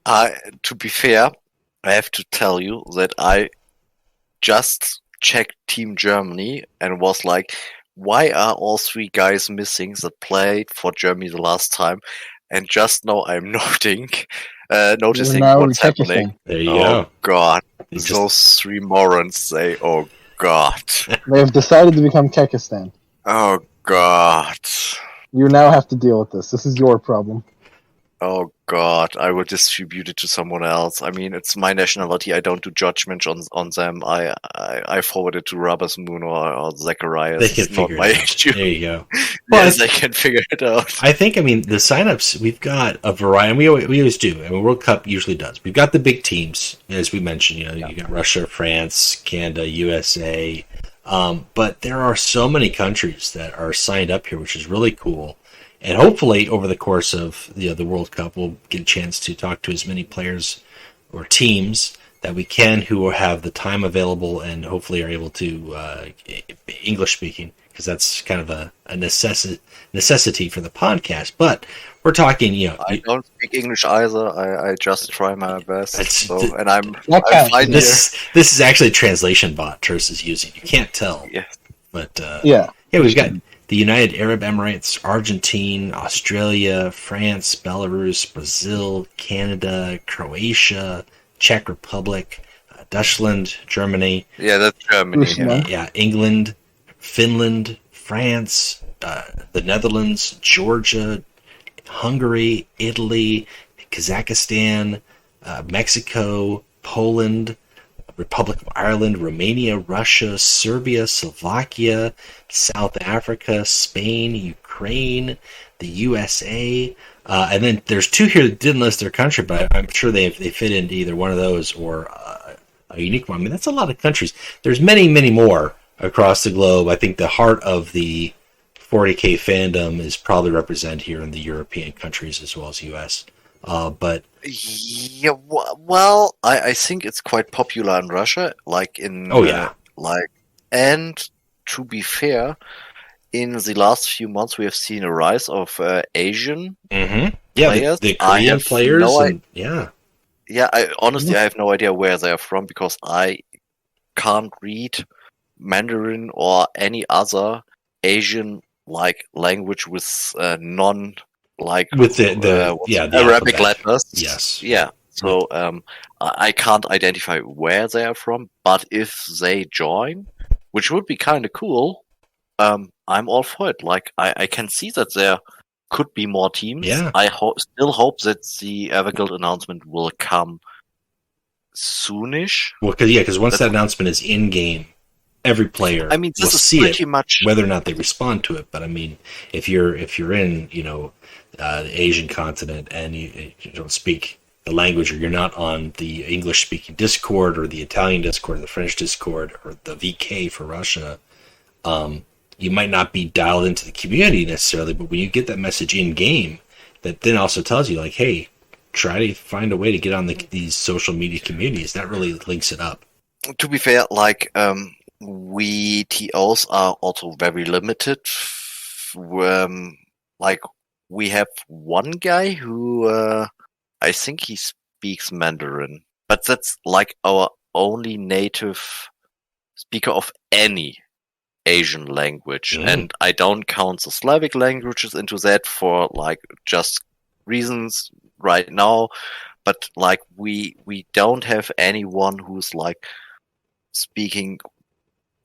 To be fair, I have to tell you that I just checked Team Germany and was like, why are all 3 guys missing that played for Germany the last time? And just now I'm noticing what's happening. There you go. God. Those 3 morons oh God. They have decided to become Kekistan. Oh God. You now have to deal with this. This is your problem. Oh God, I will distribute it to someone else. I mean, it's my nationality. I don't do judgment on them. I forward it to Rabas Moon or Zacharias. They can it's not my issue. There you go. Yes, they can figure it out. I think, the signups, we've got a variety, and we always do. World Cup usually does. We've got the big teams, as we mentioned. You got Russia, France, Canada, USA. But there are so many countries that are signed up here, which is really cool. And hopefully, over the course of the World Cup, we'll get a chance to talk to as many players or teams that we can who have the time available and hopefully are able to English speaking, because that's kind of a necessity for the podcast. But we're talking, I don't speak English either. I just try my best. And I'm fine this is actually a translation bot Terse is using. You can't tell. Yeah. But we've got the United Arab Emirates, Argentina, Australia, France, Belarus, Brazil, Canada, Croatia, Czech Republic, Deutschland, Germany. Yeah, that's Germany. Yeah, England, Finland, France, the Netherlands, Georgia, Hungary, Italy, Kazakhstan, Mexico, Poland, Republic of Ireland, Romania, Russia, Serbia, Slovakia, South Africa, Spain, Ukraine, the USA, and then there's 2 here that didn't list their country, but I'm sure they fit into either one of those or a unique one. I mean, that's a lot of countries. There's many, many more across the globe. I think the heart of the 40K fandom is probably represented here in the European countries as well as US. But yeah, well, I think it's quite popular in Russia, like in and to be fair, in the last few months we have seen a rise of Asian players. The Korean players, I have no idea where they are from because I can't read Mandarin or any other Asian language with non. With the Arabic letters. Yes. Yeah. So I can't identify where they are from, but if they join, which would be kind of cool, I'm all for it. I can see that there could be more teams. Yeah. I still hope that the Everguild announcement will come soonish. Well, because once that announcement is in game, every player will see it, whether or not they respond to it. But I mean, if you're in the Asian continent and you don't speak the language, or you're not on the English-speaking Discord or the Italian Discord or the French Discord or the VK for Russia, you might not be dialed into the community necessarily, but when you get that message in game, that then also tells you like, hey, try to find a way to get on these social media communities. That really links it up. To be fair, like we TOs are also very limited. Like we have one guy who I think he speaks Mandarin, but that's like our only native speaker of any Asian language, and I don't count the Slavic languages into that for like just reasons right now. But like we don't have anyone who's like speaking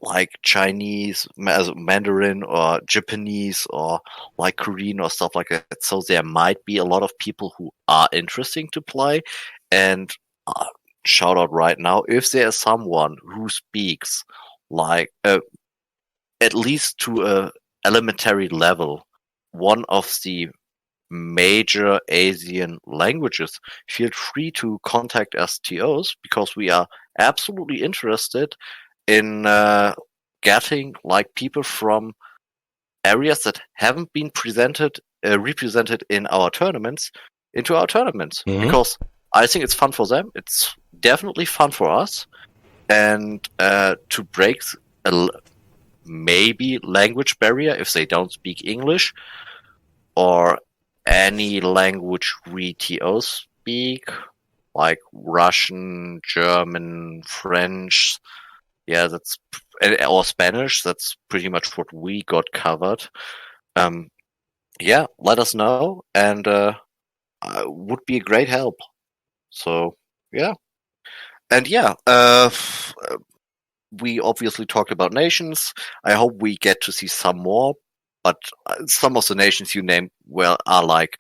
like Chinese, Mandarin, or Japanese, or like Korean or stuff like that. So there might be a lot of people who are interesting to play. And shout out right now, if there is someone who speaks like at least to a elementary level one of the major Asian languages, feel free to contact us TOs, because we are absolutely interested in getting like people from areas that haven't been represented in our tournaments into our tournaments, because I think it's fun for them. It's definitely fun for us, and to break a maybe language barrier if they don't speak English or any language we TOs speak, like Russian, German, French, or Spanish. That's pretty much what we got covered. Let us know, and would be a great help. So we obviously talked about nations. I hope we get to see some more, but some of the nations you named are like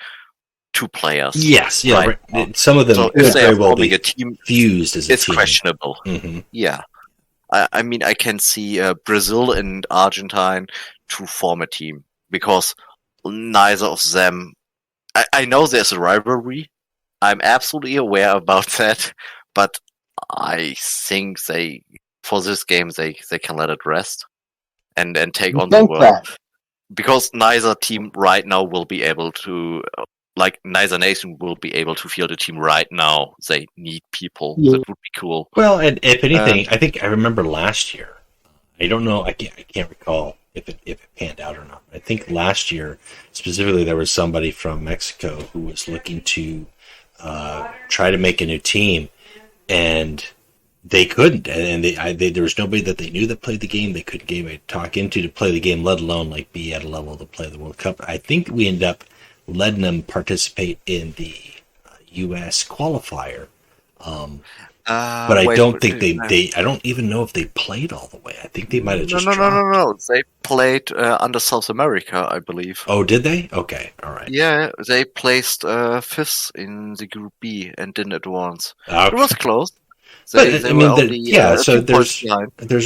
2 players. Yes, yeah. Right? Some of them so if they very are well forming be a team, fused as a it's team. questionable. Yeah. I mean, I can see Brazil and Argentine to form a team, because neither of them... I know there's a rivalry. I'm absolutely aware about that, but I think for this game, they can let it rest and take on the world. Because neither team right now will be able to... neither nation will be able to field a team right now. They need people. Yeah. That would be cool. Well, and if anything, I think I remember last year. I don't know. I can't recall if it panned out or not. I think last year specifically there was somebody from Mexico who was looking to try to make a new team, and they couldn't. And there was nobody that they knew that played the game. They couldn't talk into to play the game, let alone like be at a level to play the World Cup. I think we ended up letting them participate in the U.S. qualifier. But I don't think they. I don't even know if they played all the way. I think they might have just dropped. No. They played under South America, I believe. Oh, did they? Okay, all right. Yeah, they placed 5th in the Group B and didn't advance. Okay. It was close. So there's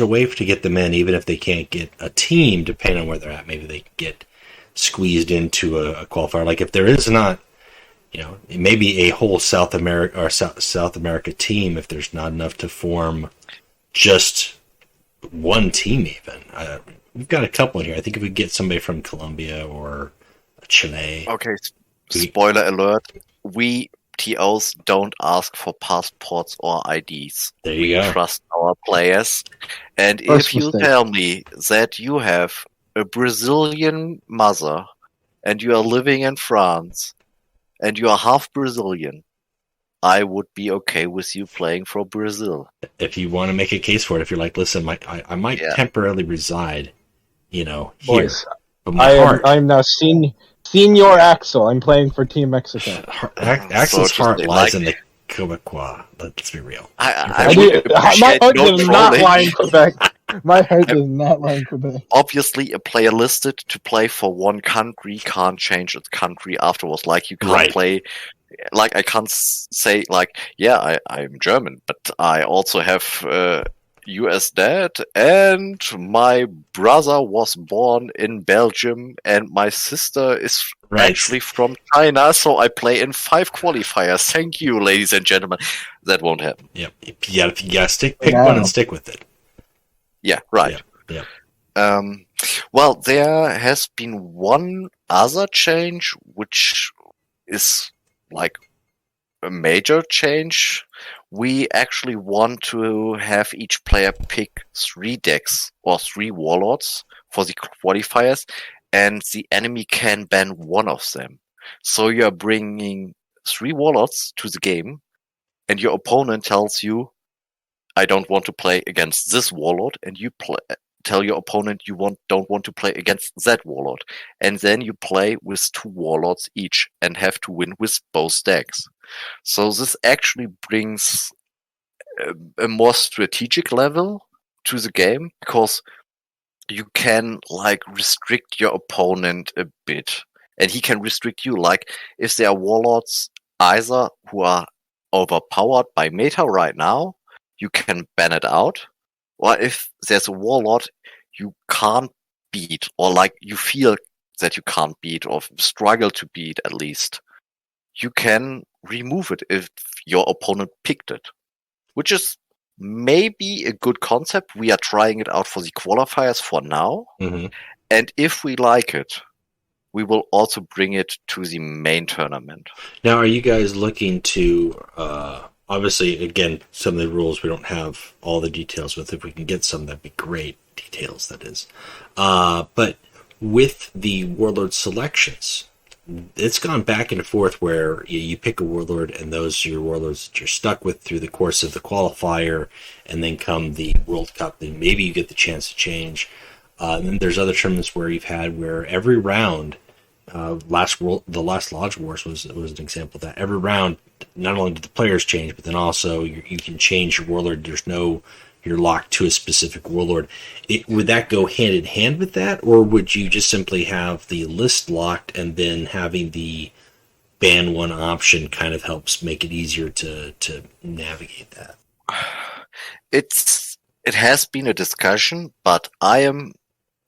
a way to get them in, even if they can't get a team, depending on where they're at. Maybe they can get squeezed into a qualifier. Like if there is not, maybe a whole South America team, if there's not enough to form just one team even. We've got a couple in here. I think if we get somebody from Colombia or Chile. Okay, spoiler alert. We TOs don't ask for passports or IDs. There you go. We trust our players. And if you tell me that you have a Brazilian mother and you are living in France and you are half Brazilian, I would be okay with you playing for Brazil. If you want to make a case for it, if you're like, listen, I might temporarily reside, here. Boys, but my heart... I'm now Senior Axel. I'm playing for Team Mexico. Axel's heart lies in the Quebecois. Let's be real. My heart does not lie in Quebec. My heart does not lie in Quebec. Obviously, a player listed to play for one country can't change its country afterwards. Like, you can't play... Like, I can't say, I'm German, but I also have US dad, and my brother was born in Belgium, and my sister is actually from China, so I play in 5 qualifiers. Thank you, ladies and gentlemen. That won't happen. Yep. You gotta pick one and stick with it. Yeah, right. Yeah. Well, there has been one other change, which is like a major change. We actually want to have each player pick 3 decks or 3 warlords for the qualifiers, and the enemy can ban one of them. So you're bringing 3 warlords to the game, and your opponent tells you, I don't want to play against this warlord, and you tell your opponent you don't want to play against that warlord. And then you play with 2 warlords each and have to win with both decks. So this actually brings a more strategic level to the game, because you can like restrict your opponent a bit, and he can restrict you. Like if there are warlords either who are overpowered by meta right now, you can ban it out. Or if there's a warlord you can't beat, or like you feel that you can't beat or struggle to beat at least, you can remove it if your opponent picked it. Which is maybe a good concept. We are trying it out for the qualifiers for now. Mm-hmm. And if we like it, we will also bring it to the main tournament. Now, are you guys looking to, obviously, again, some of the rules we don't have all the details with. If we can get some, that'd be great. Details, that is. But with the warlord selections, it's gone back and forth where you pick a warlord, and those are your warlords that you're stuck with through the course of the qualifier, and then come the World Cup, then maybe you get the chance to change. And then there's other tournaments where you've had where every round, the last Lodge Wars was an example of that. Every round, not only do the players change, but then also you can change your warlord. You're locked to a specific warlord. Would that go hand in hand with that, or would you just simply have the list locked, and then having the ban one option kind of helps make it easier to navigate that? It has been a discussion, but I am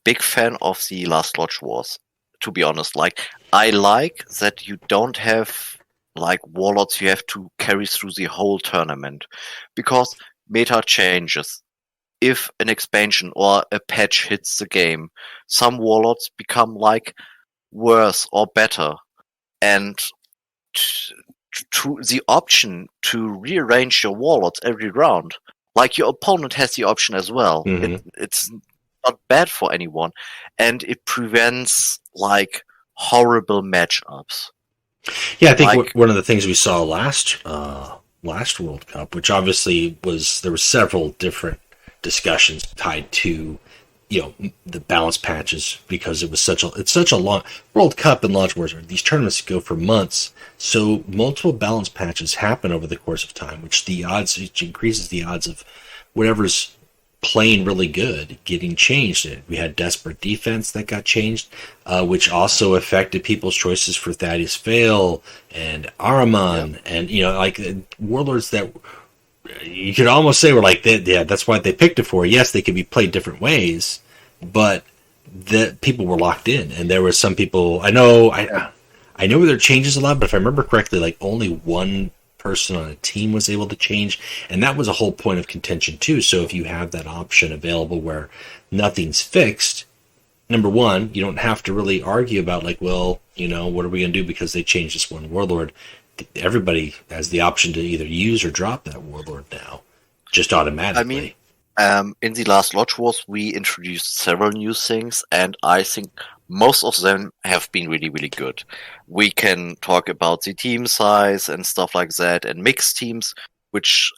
big fan of the Last Lodge Wars, to be honest. Like, I like that you don't have like warlords you have to carry through the whole tournament, because meta changes. If an expansion or a patch hits the game, some warlords become like worse or better, and to the option to rearrange your warlords every round, like your opponent has the option as well. Mm-hmm. It's not bad for anyone, and it prevents like horrible matchups. Yeah, I think one of the things we saw last World Cup, which obviously there were several different discussions tied to the balance patches, because it's such a long World Cup and Lodge Wars. These tournaments go for months, so multiple balance patches happen over the course of time, which increases the odds of whatever's playing really good getting changed. We had Desperate Defense that got changed, which also affected people's choices for Thaddeus Vale and Ahriman, and like warlords that you could almost say were like that's why they picked it for. Yes, they could be played different ways, but the people were locked in, and there were some people. I know there are changes a lot, but if I remember correctly, like only one person on a team was able to change, and that was a whole point of contention too. So if you have that option available where nothing's fixed, number one, you don't have to really argue about like, well, what are we going to do because they changed this one warlord. Everybody has the option to either use or drop that warlord now, just automatically. I mean, in the Last Lodge Wars, we introduced several new things, and I think most of them have been really, really good. We can talk about the team size and stuff like that, and mixed teams, which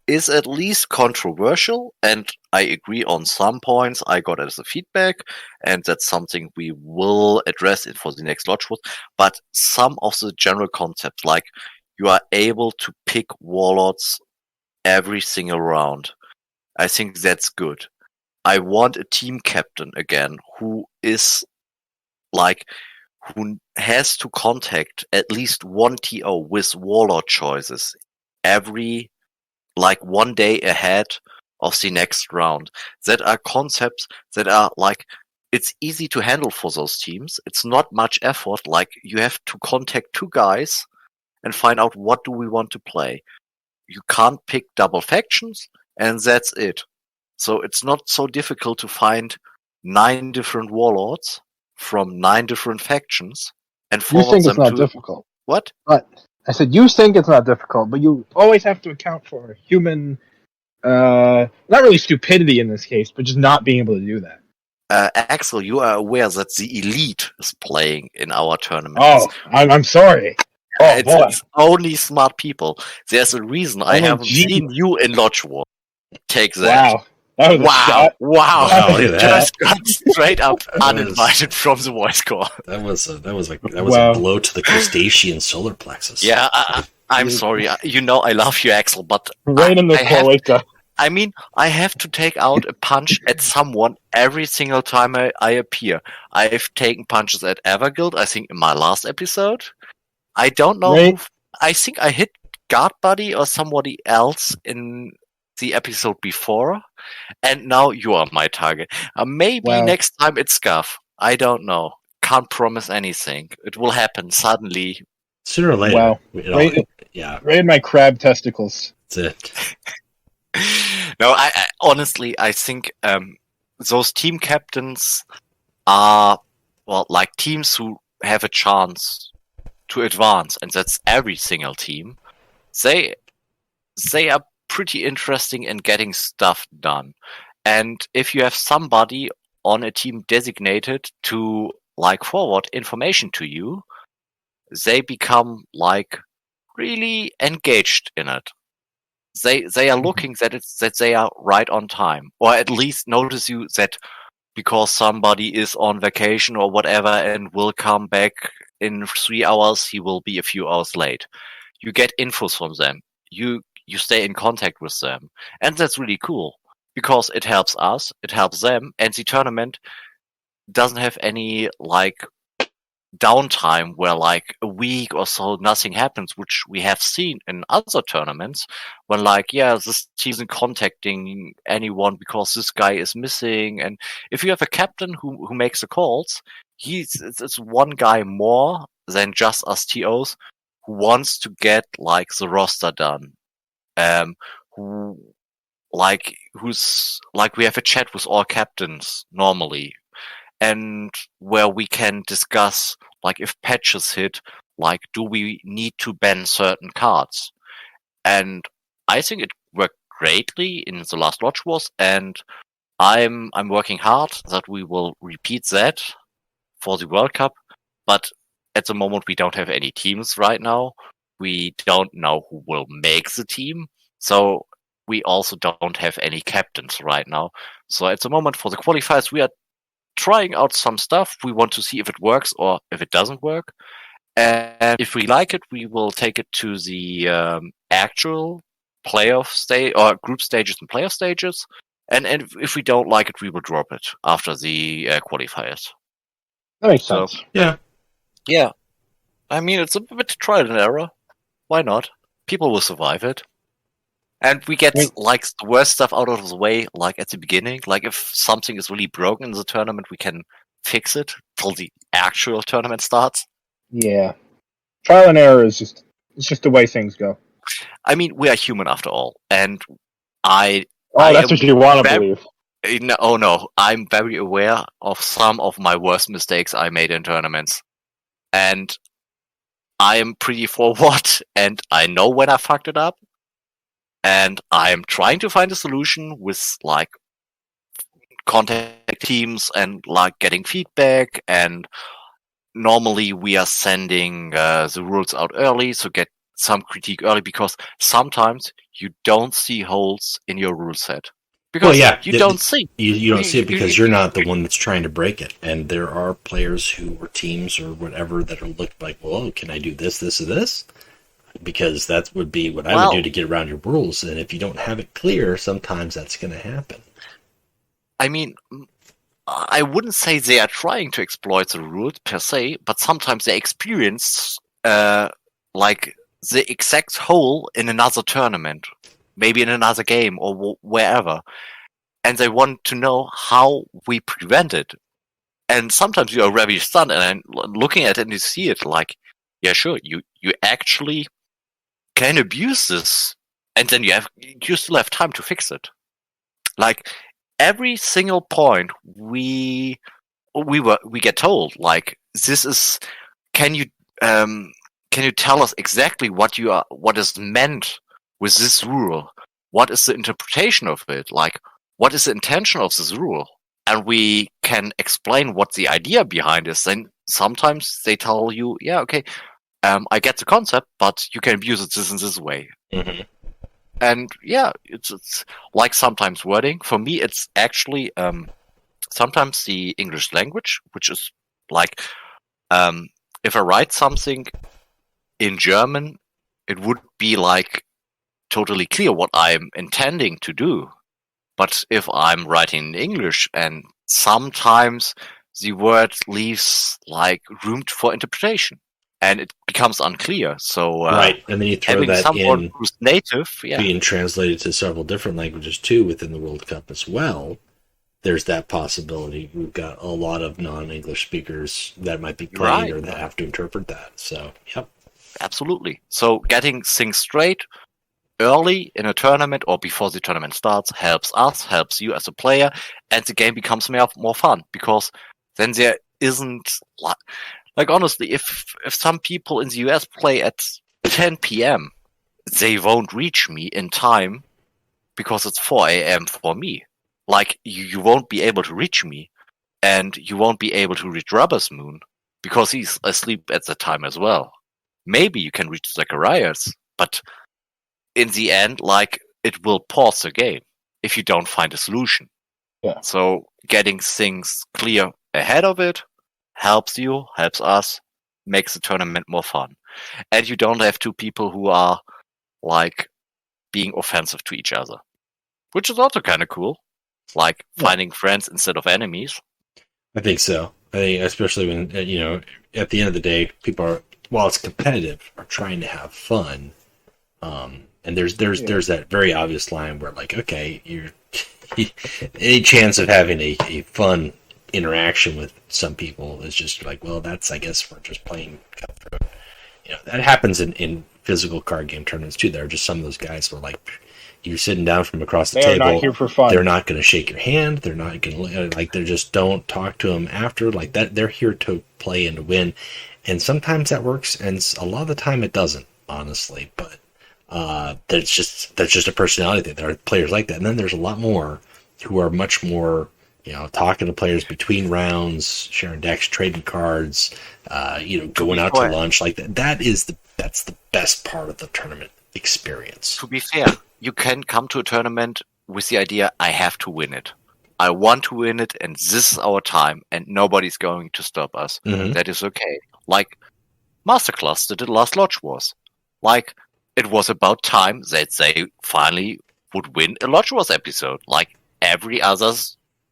is at least controversial, and I agree on some points I got as a feedback, and that's something we will address for the next Lodge Wars. But some of the general concepts, like you are able to pick warlords every single round, I think that's good. I want a team captain again who has to contact at least one TO with warlord choices every one day ahead of the next round. That are concepts that are it's easy to handle for those teams. It's not much effort. Like, you have to contact 2 guys and find out what do we want to play. You can't pick double factions, and that's it. So it's not so difficult to find 9 different warlords from 9 different factions and You forward think it's them not to difficult. what? But I said you think it's not difficult, but you always have to account for human, not really stupidity in this case, but just not being able to do that. Axel, you are aware that the elite is playing in our tournament. Oh, I'm sorry. Oh boy. It's only smart people. There's a reason I Only haven't genius. seen you in Lodge War. Take that. Wow. That was a Wow! shot. Wow! Wow, look at that. Just got straight up That was- uninvited from the voice corps. That was a Wow. blow to the crustacean solar plexus. Yeah, I'm sorry. You know I love you, Axel, but Right in the cloaca. I mean, I have to take out a punch at someone every single time I appear. I've taken punches at Everguild, I think, in my last episode. I don't know. Right. I think I hit Guard Buddy or somebody else in the episode before, and now you are my target. Maybe Wow. next time it's Scuff. I don't know. Can't promise anything. It will happen suddenly. Sooner or later. Wow. Right. Yeah, Right in my crab testicles. that's it. No, I honestly, I think those team captains are, well, like teams who have a chance to advance, and that's every single team. They are pretty interesting in getting stuff done. And if you have somebody on a team designated to like forward information to you, they become like really engaged in it. They are looking that they are right on time, or at least notice you that because somebody is on vacation or whatever and will come back in 3 hours, he will be a few hours late. You get infos from them. You stay in contact with them, and that's really cool because it helps us, it helps them, and the tournament doesn't have any like downtime where like a week or so nothing happens, which we have seen in other tournaments when like, yeah, this team isn't contacting anyone because this guy is missing. And if you have a captain who makes the calls, it's one guy more than just us TOs who wants to get like the roster done. Who's like, we have a chat with all captains normally, and where we can discuss like if patches hit, like do we need to ban certain cards? And I think it worked greatly in the last Lodge Wars, and I'm working hard that we will repeat that for the World Cup. But at the moment we don't have any teams right now. We don't know who will make the team, so we also don't have any captains right now. So at the moment for the qualifiers, we are trying out some stuff. We want to see if it works or if it doesn't work. And if we like it, we will take it to the actual playoff stage or group stages and playoff stages. And if we don't like it, we will drop it after the qualifiers. That makes So- sense. Yeah. Yeah. I mean, it's a bit trial and error. Why not? People will survive it. And we get Wait. like the worst stuff out of the way, like at the beginning. Like if something is really broken in the tournament, we can fix it till the actual tournament starts. Yeah. Trial and error is just the way things go. I mean, we are human after all, and I That's am what you want to very- believe. no, I'm very aware of some of my worst mistakes I made in tournaments, and I am pretty forward, and I know when I fucked it up, and I am trying to find a solution with like contact teams and like getting feedback. And normally we are sending the rules out early, so get some critique early, because sometimes you don't see holes in your rule set because Well, yeah, you don't see. You don't see it because you're not the one that's trying to break it. And there are players who or teams or whatever that are looked like, well, can I do this, this, or this? Because that would be what I would do to get around your rules. And if you don't have it clear, sometimes that's going to happen. I mean, I wouldn't say they are trying to exploit the rules per se, but sometimes they experience like the exact hole in another tournament, maybe in another game or wherever, and they want to know how we prevent it. And sometimes you are very stunned, and looking at it and you see it like, yeah, sure, you actually can abuse this, and then you still have time to fix it. Like, every single point we get told, like, this is, can you tell us exactly what is meant with this rule? What is the interpretation of it? Like, what is the intention of this rule? And we can explain what the idea behind is. Then sometimes they tell you, yeah, okay, I get the concept, but you can use it this and this way. Mm-hmm. And yeah, it's like sometimes wording. For me, it's actually sometimes the English language, which is like, if I write something in German, it would be like totally clear what I'm intending to do. But if I'm writing in English, and sometimes the word leaves like room for interpretation, and it becomes unclear. So right, and then you throw having that someone in who's native, being translated to several different languages too within the World Cup as well. There's that possibility. We've got a lot of non-English speakers that might be playing or that have to interpret that. So, yep. Absolutely. So getting things straight early in a tournament or before the tournament starts helps us, helps you as a player, and the game becomes more fun, because then there isn't like honestly, if some people in the US play at 10 p.m., they won't reach me in time because it's 4 a.m. for me. Like, you won't be able to reach me, and you won't be able to reach Rubber's Moon because he's asleep at the time as well. Maybe you can reach Zacharias, but in the end, like, it will pause the game if you don't find a solution. Yeah. So getting things clear ahead of it helps you, helps us, makes the tournament more fun. And you don't have two people who are like being offensive to each other, which is also kind of cool. Like finding friends instead of enemies. I think so. I think especially when, at the end of the day, people are, while it's competitive, are trying to have fun. And there's that very obvious line where, like, okay, you're any chance of having a fun interaction with some people is just like, well, that's, I guess, we're just playing cutthroat. That happens in physical card game tournaments too. There are just some of those guys who are like, you're sitting down from across the table. They're not here for fun. They're not going to shake your hand. They're not going to, like, they just don't talk to them after. Like that, they're here to play and to win. And sometimes that works, and a lot of the time it doesn't, honestly. But that's just a personality thing. There are players like that. And then there's a lot more who are much more, talking to players between rounds, sharing decks, trading cards, going out to lunch. Like that. That's the best part of the tournament experience. To be fair, you can come to a tournament with the idea, I have to win it. I want to win it, and this is our time, and nobody's going to stop us. Mm-hmm. That is okay. Like, Masterclass did it last Lodge Wars. Like, it was about time that they finally would win a Lodge Wars episode. Like, every other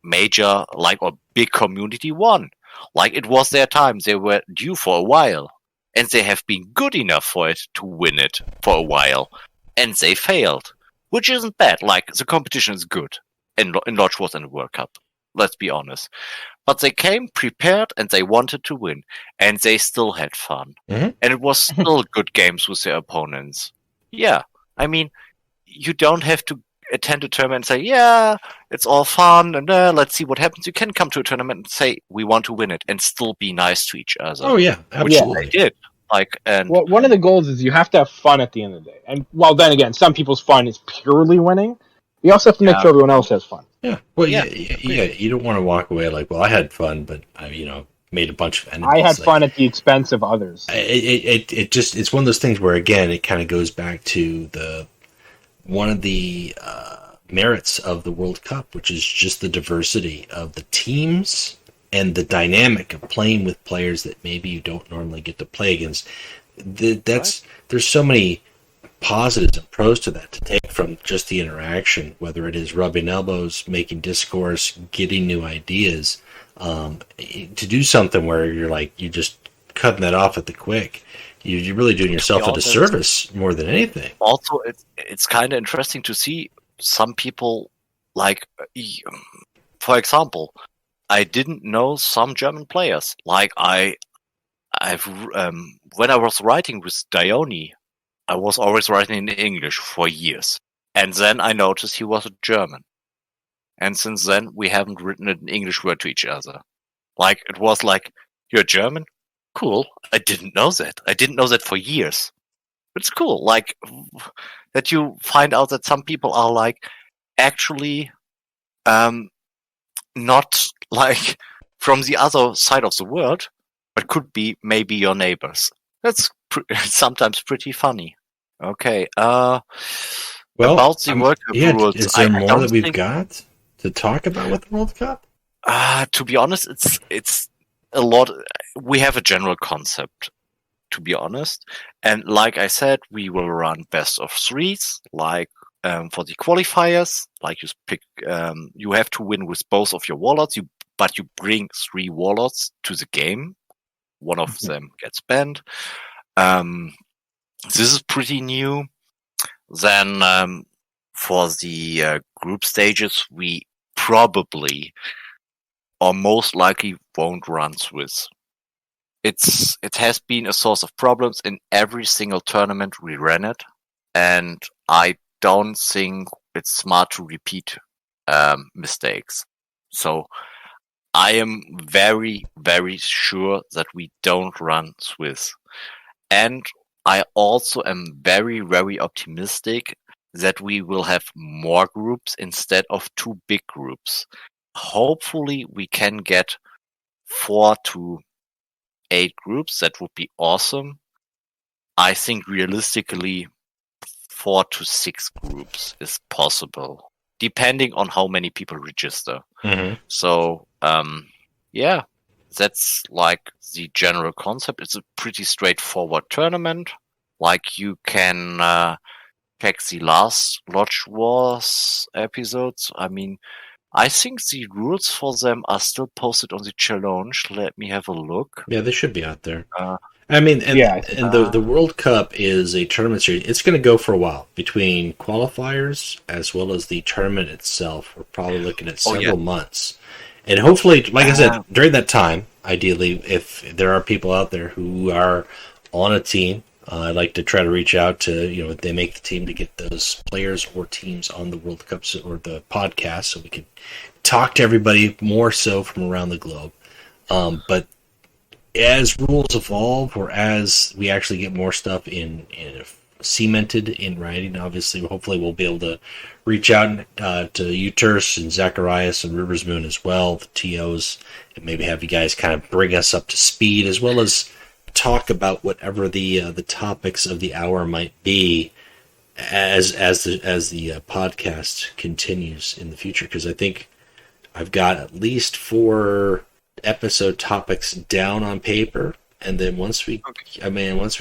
major, or big community won. Like, it was their time. They were due for a while. And they have been good enough for it to win it for a while. And they failed. Which isn't bad. Like, the competition is good in Lodge Wars and the World Cup. Let's be honest. But they came prepared and they wanted to win. And they still had fun. Mm-hmm. And it was still good games with their opponents. Yeah. I mean, you don't have to attend a tournament and say, yeah, it's all fun, and let's see what happens. You can come to a tournament and say, we want to win it, and still be nice to each other. Oh, yeah, absolutely. Which they did. Well, one of the goals is you have to have fun at the end of the day. And, well, then again, some people's fun is purely winning. You also have to make sure everyone else has fun. Yeah. Well, yeah. You don't want to walk away like, well, I had fun, but I, made a bunch of enemies. I had fun at the expense of others. It's one of those things where, again, it kind of goes back to one of the merits of the World Cup, which is just the diversity of the teams and the dynamic of playing with players that maybe you don't normally get to play against. There's so many positives and pros to that to take from just the interaction, whether it is rubbing elbows, making discourse, getting new ideas, to do something where you're like, you just cutting that off at the quick. You're really doing yourself a disservice more than anything. Also, it's kind of interesting to see some people, like, for example, I didn't know some German players. Like, when I was writing with Dione, I was always writing in English for years. And then I noticed he was a German. And since then, we haven't written an English word to each other. Like, it was like, you're German? Cool. I didn't know that. I didn't know that for years. But it's cool. Like, that you find out that some people are like, actually, not like from the other side of the world, but could be maybe your neighbors. That's sometimes pretty funny. Okay. Well, about the World Cup rules, is there more that we've got to talk about with the World Cup? To be honest, it's a lot. We have a general concept, to be honest, and like I said, we will run best of threes, like for the qualifiers. Like you pick, you have to win with both of your warlords. But you bring 3 warlords to the game. One of them gets banned. This is pretty new. Then for the group stages, we probably or most likely won't run Swiss. It has been a source of problems in every single tournament we ran it, and I don't think it's smart to repeat mistakes. So I am very, very sure that we don't run Swiss. And I also am very, very optimistic that we will have more groups instead of 2 big groups. Hopefully we can get 4 to 8 groups. That would be awesome. I think realistically 4 to 6 groups is possible, depending on how many people register. Mm-hmm. So, yeah, that's like the general concept. It's a pretty straightforward tournament. Like you can check the last Lodge Wars episodes. I mean, I think the rules for them are still posted on the challenge. Let me have a look. Yeah, they should be out there. The World Cup is a tournament series. It's going to go for a while between qualifiers as well as the tournament itself. We're probably looking at several months. And hopefully, like I said, during that time, ideally, if there are people out there who are on a team, I'd like to try to reach out to, if they make the team, to get those players or teams on the World Cups or the podcast so we can talk to everybody more so from around the globe. But as rules evolve, or as we actually get more stuff in cemented in writing, obviously, hopefully we'll be able to reach out to you, Terse, and Zacharias, and Rivers Moon as well, the TOs, and maybe have you guys kind of bring us up to speed, as well as talk about whatever the topics of the hour might be as the podcast continues in the future. Because I think I've got at least 4 episode topics down on paper, and then once we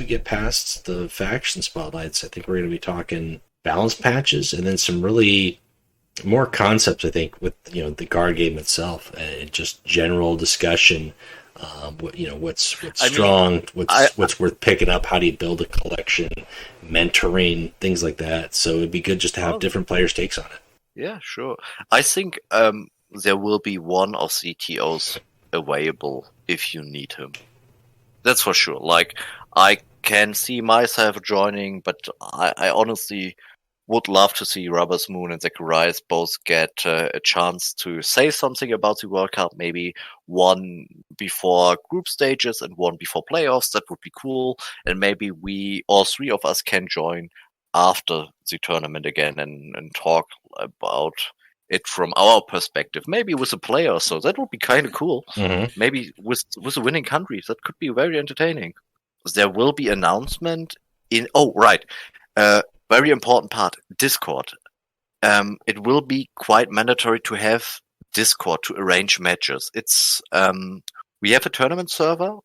get past the faction spotlights, I think we're going to be talking balance patches, and then some really more concepts, I think, with the card game itself, and just general discussion. What's strong, what's worth picking up, how do you build a collection, mentoring, things like that. So it'd be good just to have different players' takes on it. Yeah, sure. I think there will be one of the TOs available if you need him. That's for sure. Like, I can see myself joining, but I honestly would love to see Rubbers Moon and Zacharias both get a chance to say something about the World Cup, maybe one before group stages and one before playoffs. That would be cool. And maybe all 3 of us can join after the tournament again and talk about it from our perspective, maybe with a player. So that would be kind of cool. Mm-hmm. Maybe with a winning country. That could be very entertaining. There will be announcement in... Oh, right. Very important part, Discord. It will be quite mandatory to have Discord to arrange matches. It's we have a tournament server.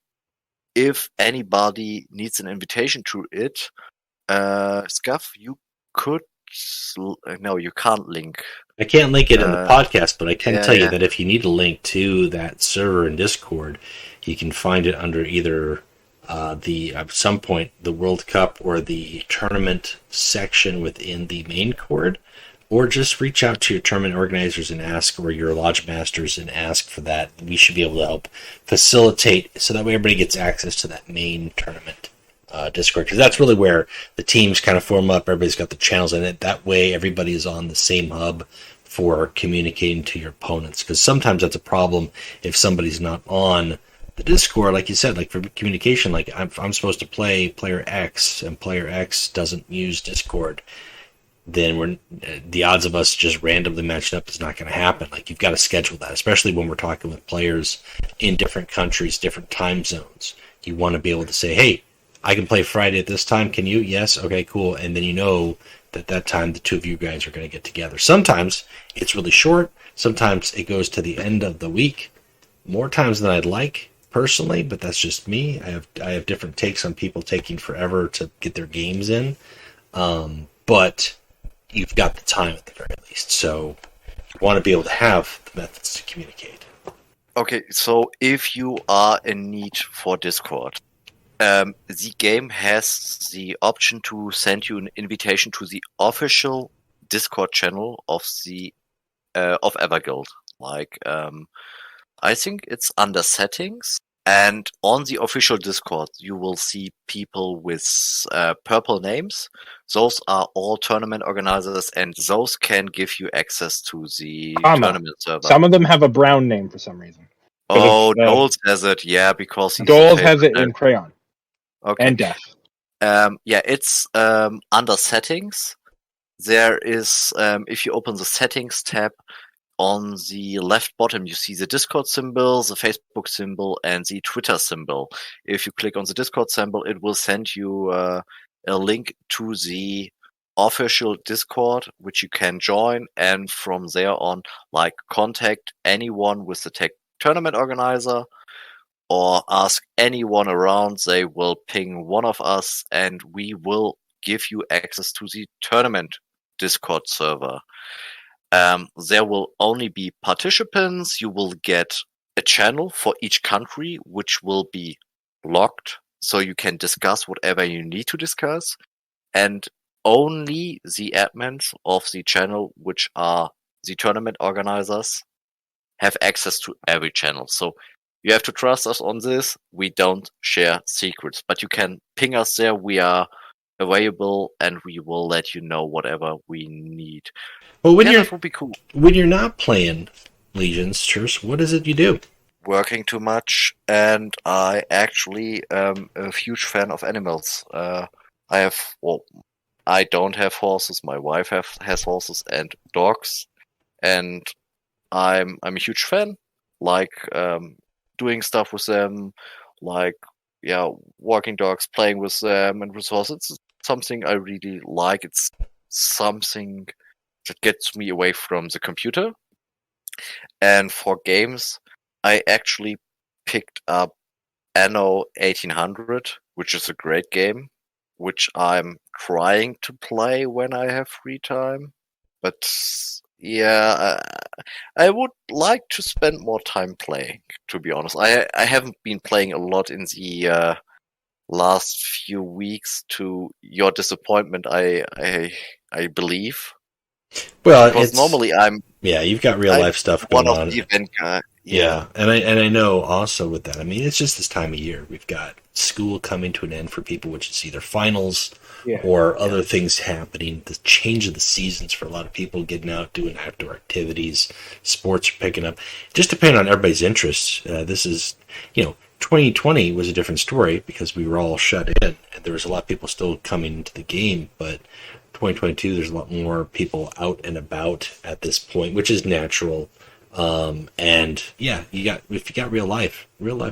If anybody needs an invitation to it, Scuff, you could... No, you can't link. I can't link it in the podcast, but I can tell you that if you need a link to that server in Discord, you can find it under either at some point the World Cup or the tournament section within the main cord, or just reach out to your tournament organizers and ask, or your lodge masters and ask for that. We should be able to help facilitate so that way everybody gets access to that main tournament Discord, because that's really where the teams kind of form up. Everybody's got the channels in it. That way everybody is on the same hub for communicating to your opponents, because sometimes that's a problem if somebody's not on the Discord, like you said, like for communication. Like I'm supposed to play player X and player X doesn't use Discord, then the odds of us just randomly matching up is not going to happen. Like you've got to schedule that, especially when we're talking with players in different countries, different time zones. You want to be able to say, hey, I can play Friday at this time. Can you? Yes. Okay, cool. And then you know that time the two of you guys are going to get together. Sometimes it's really short. Sometimes it goes to the end of the week. More times than I'd like, personally, but that's just me. I have different takes on people taking forever to get their games in. But you've got the time at the very least. So you want to be able to have the methods to communicate. Okay, so if you are in need for Discord, the game has the option to send you an invitation to the official Discord channel of the of Everguild. Like, I think it's under settings, and on the official Discord, you will see people with purple names. Those are all tournament organizers, and those can give you access to the tournament server. Some of them have a brown name for some reason. Oh, Doles has it, yeah, because he's Doles has it in crayon. Okay. And death. Yeah, it's under settings. There is, if you open the settings tab, on the left bottom, you see the Discord symbol, the Facebook symbol, and the Twitter symbol. If you click on the Discord symbol, it will send you a link to the official Discord, which you can join, and from there on, like, contact anyone with the tech tournament organizer, or ask anyone around. They will ping one of us, and we will give you access to the tournament Discord server. There will only be participants. You will get a channel for each country, which will be locked, so you can discuss whatever you need to discuss. And only the admins of the channel, which are the tournament organizers, have access to every channel. So you have to trust us on this. We don't share secrets, but you can ping us there. We are available, and we will let you know whatever we need. Well, that would be cool. When you're not playing Legions, Terse, what is it you do? Working too much, and I actually am a huge fan of animals. I don't have horses. My wife has horses and dogs, and I'm a huge fan. Like doing stuff with them, like walking dogs, playing with them, and with horses. It's something I really like. It's something that gets me away from the computer. And for games, I actually picked up Anno 1800, which is a great game, which I'm trying to play when I have free time. But yeah, I would like to spend more time playing, to be honest. I haven't been playing a lot in the last few weeks, to your disappointment, I believe. Well, because normally you've got real life stuff going on. One of the event guy. Yeah, and I know also with that, I mean, it's just this time of year. We've got school coming to an end for people, which is either finals or other things happening. The change of the seasons for a lot of people, getting out, doing outdoor activities, sports are picking up. Just depending on everybody's interests. This is, 2020 was a different story because we were all shut in, and there was a lot of people still coming into the game, but 2022, there's a lot more people out and about at this point, which is natural. And yeah, if you got real life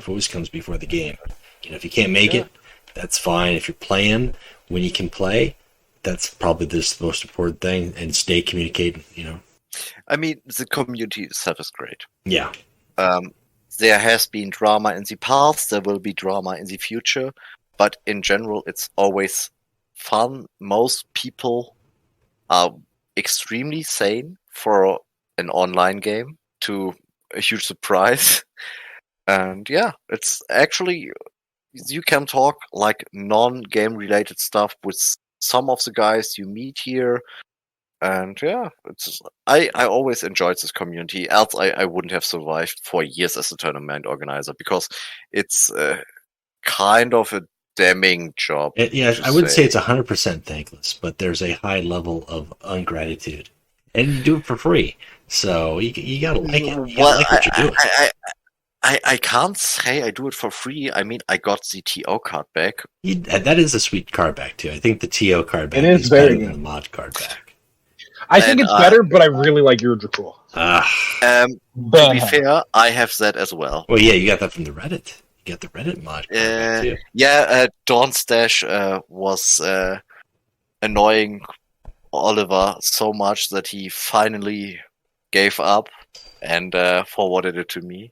always comes before the game. If you can't make it, that's fine. If you're playing when you can play, that's probably the most important thing. And stay communicating. I mean, the community itself is great. Yeah. There has been drama in the past. There will be drama in the future. But in general, it's always fun. Most people are extremely sane for an online game, to a huge surprise. And yeah, it's actually, you can talk like non-game related stuff with some of the guys you meet here. And yeah, I always enjoyed this community. Else I wouldn't have survived for years as a tournament organizer, because it's kind of a damning job. I wouldn't say it's 100% thankless, but there's a high level of ungratitude and you do it for free. So you gotta like it. You gotta Well, like what you're doing. I can't say I do it for free. I mean, I got the TO card back. That is a sweet card back too. I think the TO card back is is very better good. than the mod card back. I think it's better, but I really like your Dracul. To be fair, I have that as well. Well, yeah, you got that from the Reddit. You got the Reddit mod card back too. Yeah, Dawn Stash was annoying Oliver so much that he finally gave up and forwarded it to me.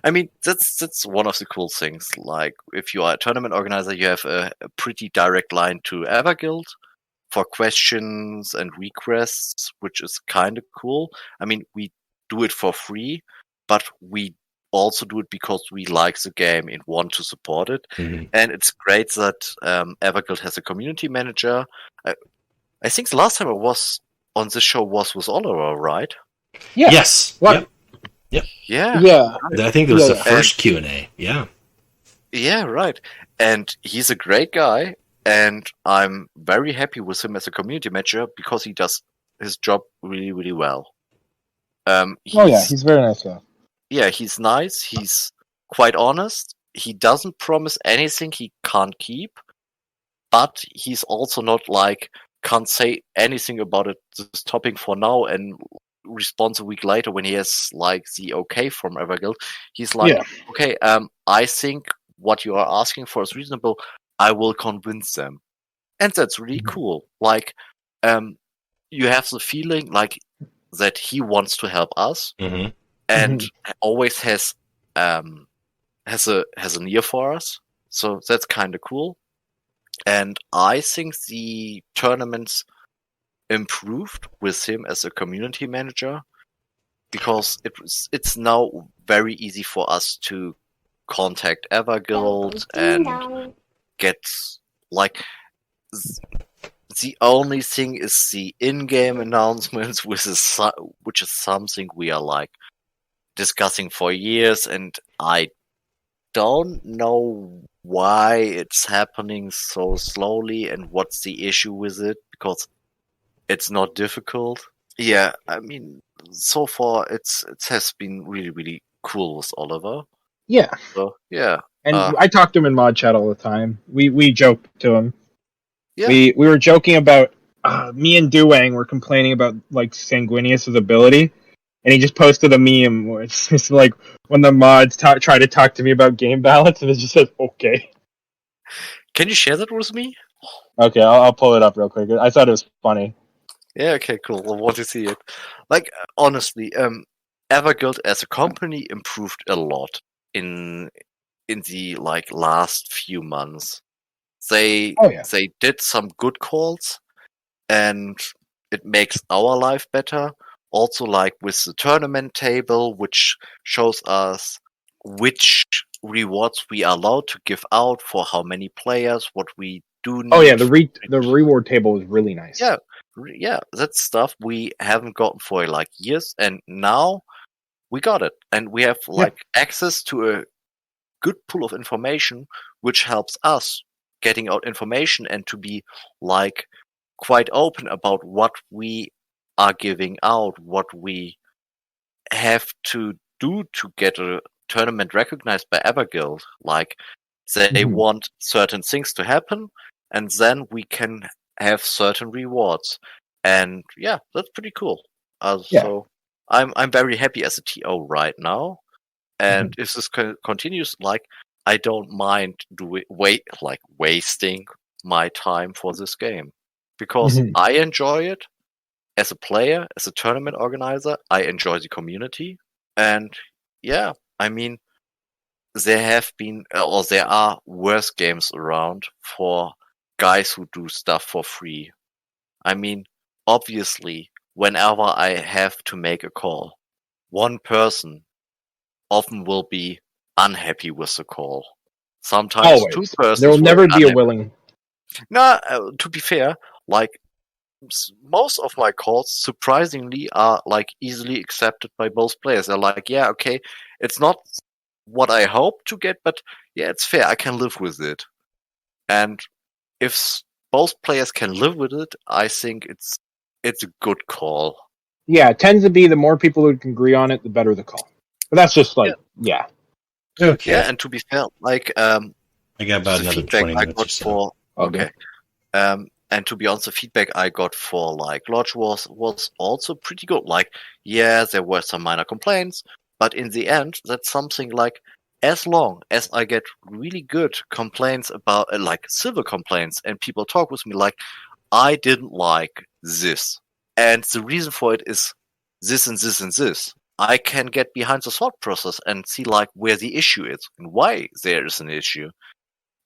I mean, that's one of the cool things. Like, if you are a tournament organizer, you have a pretty direct line to Everguild for questions and requests, which is kind of cool. I mean, we do it for free, but we also do it because we like the game and want to support it. Mm-hmm. And it's great that Everguild has a community manager. I think the last time I was on this show was with Oliver, right? Yeah. Yes. What? Yep. Yeah. I think it was the first Q&A. Yeah. Yeah, right. And he's a great guy, and I'm very happy with him as a community manager because he does his job really, really well. He's very nice guy. Yeah, he's nice. He's quite honest. He doesn't promise anything he can't keep, but he's also not like, can't say anything about this topic for now and responds a week later when he has like the okay from Everguild. He's like, okay, I think what you are asking for is reasonable. I will convince them. And that's really cool. Like, you have the feeling like that he wants to help us and always has an ear for us. So that's kind of cool. And I think the tournaments improved with him as a community manager because it's now very easy for us to contact Everguild and get like the only thing is the in-game announcements, which is something we are like discussing for years, and I don't know why it's happening so slowly and what's the issue with it, because it's not difficult. Yeah, I mean, so far it has been really, really cool with Oliver. Yeah. So, yeah. And I talk to him in mod chat all the time. We joke to him. Yeah. We were joking about me and Duwang were complaining about like Sanguinius' ability, and he just posted a meme where it's like when the mods try to talk to me about game balance, and it just says okay. Can you share that with me? Okay, I'll pull it up real quick. I thought it was funny. Yeah, okay, cool. I want to see it. Like, honestly, Everguild as a company improved a lot in the like last few months. They did some good calls, and it makes our life better. Also, like with the tournament table, which shows us which rewards we are allowed to give out for how many players, what we do need. Oh yeah, the reward table is really nice. Yeah, that's stuff we haven't gotten for like years, and now we got it, and we have like access to a good pool of information, which helps us getting out information and to be like quite open about what we are giving out, what we have to do to get a tournament recognized by Everguild. Like, they want certain things to happen, and then we can have certain rewards. And yeah, that's pretty cool. So I'm very happy as a TO right now. And if this continues, like, I don't mind wasting my time for this game, because I enjoy it as a player, as a tournament organizer. I enjoy the community, and yeah, I mean, there have been or there are worse games around for guys who do stuff for free. I mean, obviously, whenever I have to make a call, one person often will be unhappy with the call. Sometimes two persons. There will never be a willing. No, to be fair, like, most of my calls, surprisingly, are like easily accepted by both players. They're like, yeah, okay, it's not what I hope to get, but yeah, it's fair. I can live with it. And if both players can live with it, I think it's a good call. Yeah, it tends to be the more people who can agree on it, the better the call. But that's just like, yeah. Okay. Yeah, and to be fair, like I got about the another feedback 20 I minutes or got so. for Okay. and to be honest, the feedback I got for like Lodge was also pretty good. Like, yeah, there were some minor complaints, but in the end, that's something like, as long as I get really good complaints about like civil complaints, and people talk with me like, I didn't like this, and the reason for it is this and this and this. I can get behind the thought process and see like where the issue is and why there is an issue,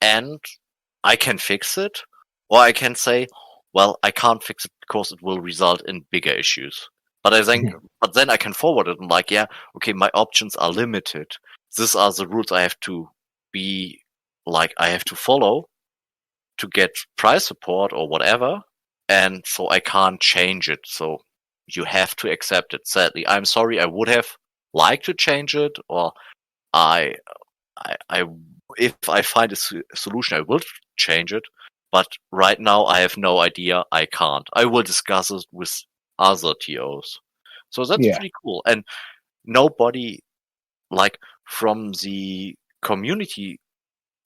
and I can fix it, or I can say, well, I can't fix it because it will result in bigger issues. But I think, but then I can forward it and like, yeah, okay, my options are limited. These are the rules I have to be like, I have to follow to get price support or whatever, and so I can't change it. So you have to accept it. Sadly, I'm sorry. I would have liked to change it, or I if I find a solution, I will change it. But right now, I have no idea. I can't. I will discuss it with other TOs. So that's Yeah. pretty cool. And nobody, like, from the community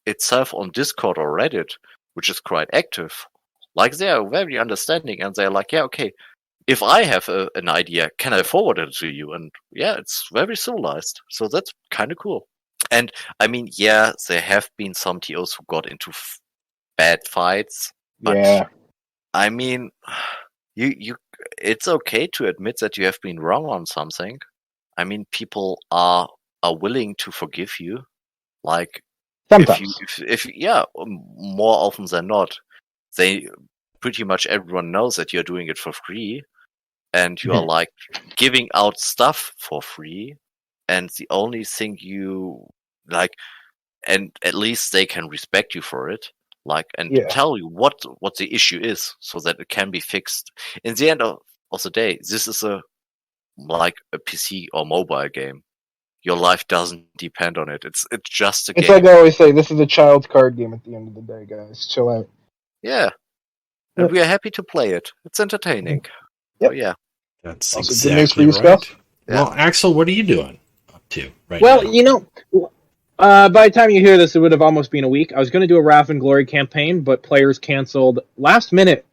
itself on Discord or Reddit, which is quite active, like, they are very understanding, and they're like, yeah, okay, if I have an idea, can I forward it to you? And yeah, it's very civilized. So that's kind of cool. And I mean, yeah, there have been some TOs who got into bad fights, but Yeah. I mean, it's okay to admit that you have been wrong on something. I mean, people are willing to forgive you. Like, Sometimes. if yeah, more often than not, they pretty much everyone knows that you're doing it for free, and you are like giving out stuff for free, and the only thing you like, and at least they can respect you for it, like, and tell you what the issue is, so that it can be fixed. In the end of the day, this is like a PC or mobile game. Your life doesn't depend on it. It's just a game. It's like I always say, this is a child's card game at the end of the day, guys. Chill out. Yeah. And we are happy to play it. It's entertaining. Yep. So, yeah. That's Also, exactly good news for you, right. Scott. Well, Axel, what are you doing up to right Well, now? you know, by the time you hear this, it would have almost been a week. I was going to do a Wrath and Glory campaign, but players canceled last minute.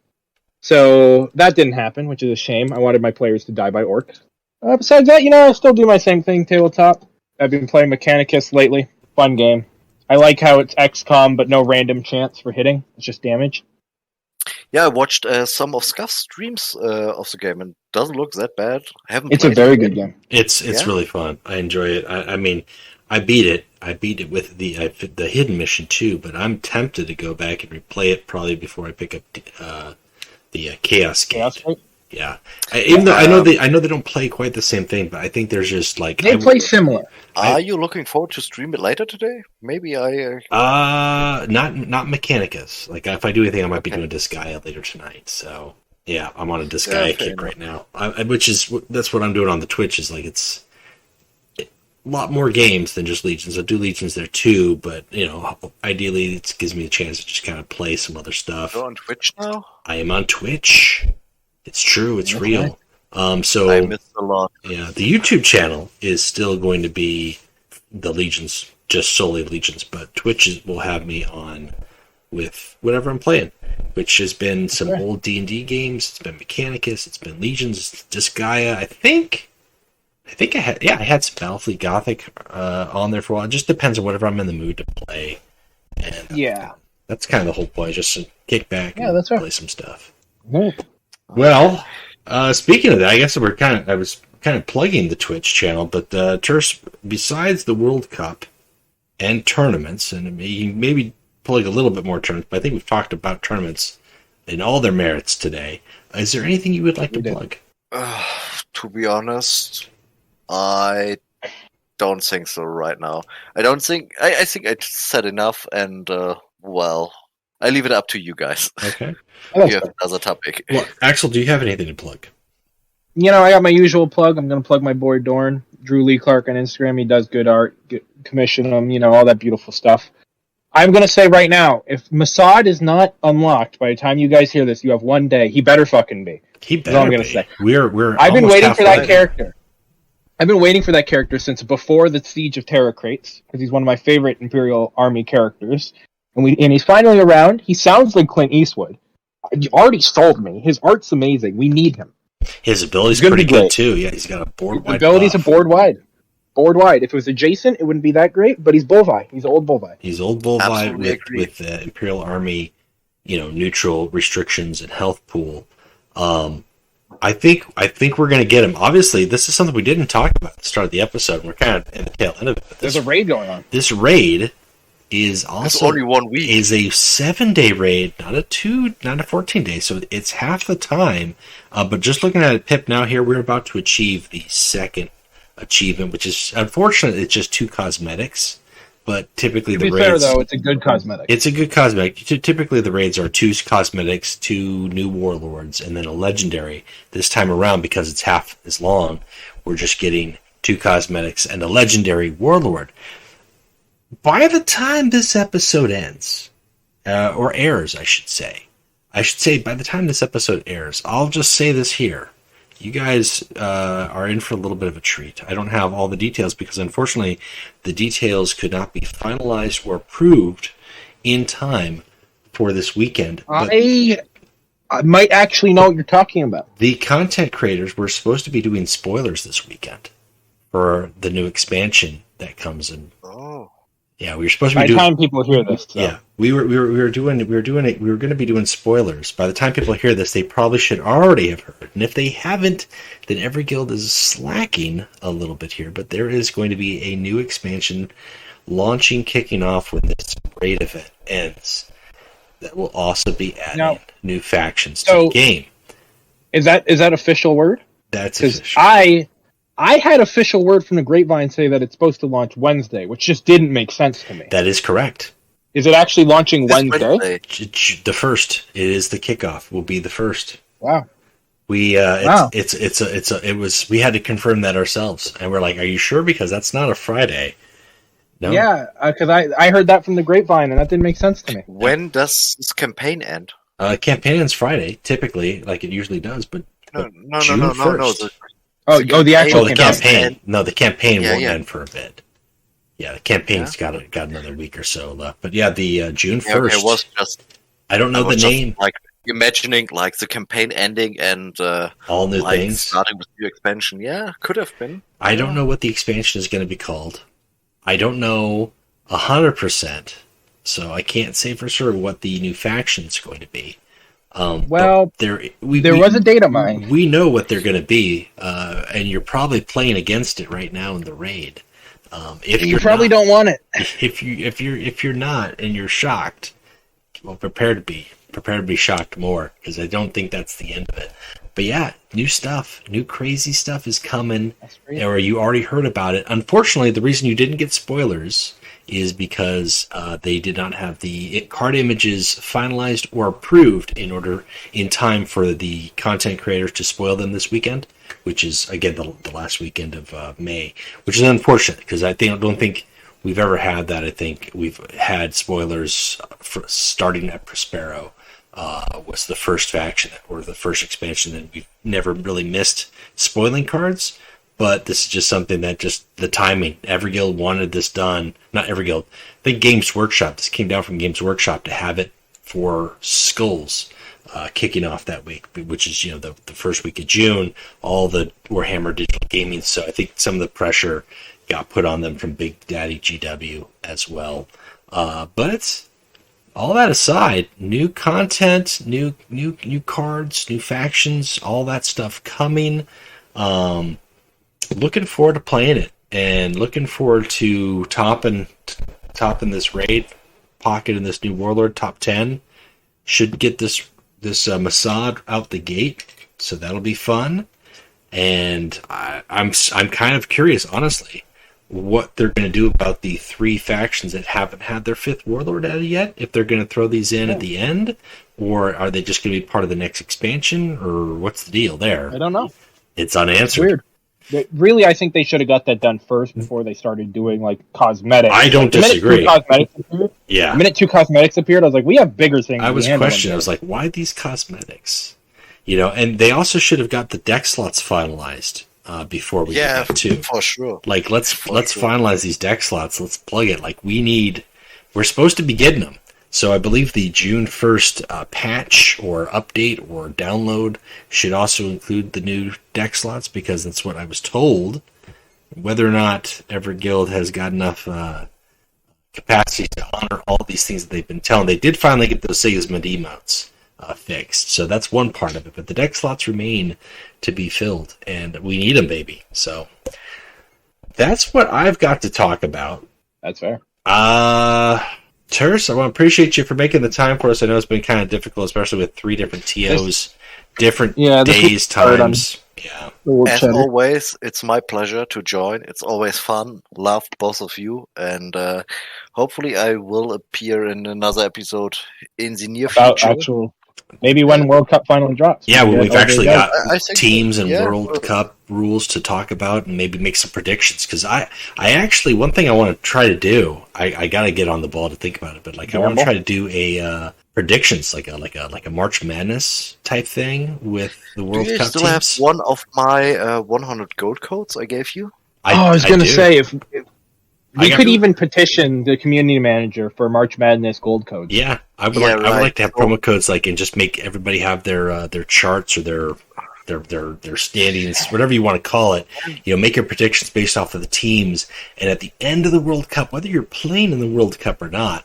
So that didn't happen, which is a shame. I wanted my players to die by orcs. Besides that, I still do my same thing, tabletop. I've been playing Mechanicus lately. Fun game. I like how it's XCOM, but no random chance for hitting. It's just damage. Yeah, I watched some of Scuff's streams of the game, and it doesn't look that bad. I haven't. It's a very good game. It's really fun. I enjoy it. I mean, I beat it. I beat it with the hidden mission too. But I'm tempted to go back and replay it probably before I pick up the Chaos Gate. Yeah, even though I know they don't play quite the same thing, but I think there's just like they play similar. Are you looking forward to stream it later today? Maybe I. Not Mechanicus. Like if I do anything, I might be doing Disgaea later tonight. So yeah, I'm on a Disgaea kick right now. That's what I'm doing on the Twitch. Is like it's a lot more games than just Legions. I do Legions there too, but ideally it gives me a chance to just kind of play some other stuff. You're on Twitch now? I am on Twitch. It's true. It's real. So I missed a lot. Yeah, the YouTube channel is still going to be the Legions, just solely Legions, but Twitch will have me on with whatever I'm playing, which has been some old D&D games. It's been Mechanicus. It's been Legions. Disgaea. I think I had some Battlefleet Gothic on there for a while. It just depends on whatever I'm in the mood to play. And that's kind of the whole point. Just to kick back and play some stuff. Mm-hmm. Well, speaking of that, I guess I was kind of plugging the Twitch channel, but Terse, besides the World Cup and tournaments, and maybe plug a little bit more tournaments, but I think we've talked about tournaments in all their merits today. Is there anything you would like to plug? To be honest, I don't think so right now. I think I said enough, and I leave it up to you guys. Okay. You have another topic. Well, Axel, do you have anything to plug? I got my usual plug. I'm going to plug my boy Dorn, Drew Lee Clark on Instagram. He does good art, commission him, all that beautiful stuff. I'm going to say right now, if Mossad is not unlocked by the time you guys hear this, you have 1 day. He better fucking be. He That's all I'm better going to be. say. We're I've been almost waiting for that halfway. character. I've been waiting for that character since before the Siege of Terra Crates, because he's one of my favorite Imperial Army characters. And he's finally around. He sounds like Clint Eastwood. You already sold me. His art's amazing. We need him. His ability's He's gonna pretty be good great. too. Yeah, he's got a board His wide. abilities are buff. board wide. Board wide. If it was adjacent, it wouldn't be that great, but he's Bolvi. He's old Bolvi. He's old Volvi Absolutely agree. with the Imperial Army, neutral restrictions and health pool. I think we're going to get him. Obviously, this is something we didn't talk about at the start of the episode. We're kind of in the tail end of it. But There's a raid going on. This raid is It's also only 1 week. is a 7-day raid, not a 14-day. So it's half the time. But just looking at it, Pip, now here we're about to achieve the second achievement, which is unfortunately it's just 2 cosmetics. But typically To the be fair, raids, though, it's a good cosmetic. it's a good cosmetic. Typically the raids are 2 cosmetics, 2 new warlords, and then a legendary. This time around, because it's half as long, we're just getting 2 cosmetics and a legendary warlord. By the time this episode ends, or airs, I should say by the time this episode airs, I'll just say this here. You guys are in for a little bit of a treat. I don't have all the details because, unfortunately, the details could not be finalized or approved in time for this weekend. But I might actually know what you're talking about. the content creators were supposed to be doing spoilers this weekend for the new expansion that comes in. Oh. Yeah, we were supposed to By be the doing. time people hear this, so. Yeah, we were going to be doing spoilers. By the time people hear this, they probably should already have heard. And if they haven't, then every guild is slacking a little bit here. But there is going to be a new expansion launching, kicking off when this raid event ends. That will also be adding Now- new factions to So- the game. Is that official word? That's Because official. I had official word from the grapevine say that it's supposed to launch Wednesday, which just didn't make sense to me. That is correct. Is it actually launching This Wednesday? The first. It is the kickoff. Will be the first. Wow. We Wow. we had to confirm that ourselves, and we're like, "Are you sure?" Because that's not a Friday. No. Yeah, because I heard that from the grapevine, and that didn't make sense to me. When does this campaign end? Campaign ends Friday, typically, like it usually does. But No. June No. 1st. The actual the campaign. campaign. No, the campaign Yeah, won't yeah. end for a bit. Yeah, the campaign's got another week or so left. But yeah, the June 1st. It was just. I don't know I the was just, name. like imagining like the campaign ending and All new like things. starting with new expansion. Yeah, could have been. I don't know what the expansion is going to be called. I don't know 100%, so I can't say for sure what the new faction is going to be. Well, but there was a data mine. We know what they're going to be, and you're probably playing against it right now in the raid. If You you're probably not, don't want it. if you're not and you're shocked, well, prepare to be shocked more, because I don't think that's the end of it. But yeah, new stuff, new crazy stuff is coming, That's great. or you already heard about it. Unfortunately, the reason you didn't get spoilers is because they did not have the card images finalized or approved in time for the content creators to spoil them this weekend, which is again the last weekend of May, which is unfortunate because I don't think we've ever had that. I think we've had spoilers starting at Prospero. Was the first faction or the first expansion, and we've never really missed spoiling cards. But this is just something that just the timing. Every guild wanted this done. Not every guild. I think Games Workshop. This came down from Games Workshop to have it for Skulls kicking off that week, which is the first week of June. All the Warhammer Digital Gaming. So I think some of the pressure got put on them from Big Daddy GW as well. But all that aside, new content, new cards, new factions, all that stuff coming. Looking forward to playing it, and looking forward to topping this raid, pocketing this new warlord top 10. Should get this Mossad out the gate, so that'll be fun. And I'm kind of curious, honestly, what they're going to do about the 3 factions that haven't had their 5th warlord added yet. If they're going to throw these in at the end, or are they just going to be part of the next expansion, or what's the deal there? I don't know. It's unanswered. Weird. Really, I think they should have got that done first before they started doing like cosmetics. I don't disagree. The minute two cosmetics appeared, I was like, we have bigger things. I was questioning. I was like, why these cosmetics? And they also should have got the deck slots finalized before we did that too. For sure. Like let's finalize these deck slots. Let's plug it. Like we're supposed to be getting them. So I believe the June 1st patch or update or download should also include the new deck slots, because that's what I was told. Whether or not Everett Guild has got enough capacity to honor all these things that they've been telling. They did finally get those Sigismund emotes fixed, so that's one part of it. But the deck slots remain to be filled, and we need them, baby. So that's what I've got to talk about. That's fair. Terse, I want to appreciate you for making the time for us. I know it's been kind of difficult, especially with 3 different TOs, different days, times. Yeah. As always, it's my pleasure to join. It's always fun. Love both of you, and hopefully I will appear in another episode in the near future. Maybe when World Cup finally drops. Yeah, we've actually got teams and World Cup rules to talk about, and maybe make some predictions. Because I actually, one thing I want to try to do, I got to get on the ball to think about it, but I want to try to do a predictions, like a March Madness type thing with the World Cup teams. Do you still have one of my 100 gold codes I gave you? I was going to say, if we could even petition the community manager for March Madness gold codes. Yeah, I would like to have promo codes, and just make everybody have their charts or their standings, whatever you want to call it. Make your predictions based off of the teams, and at the end of the World Cup, whether you're playing in the World Cup or not,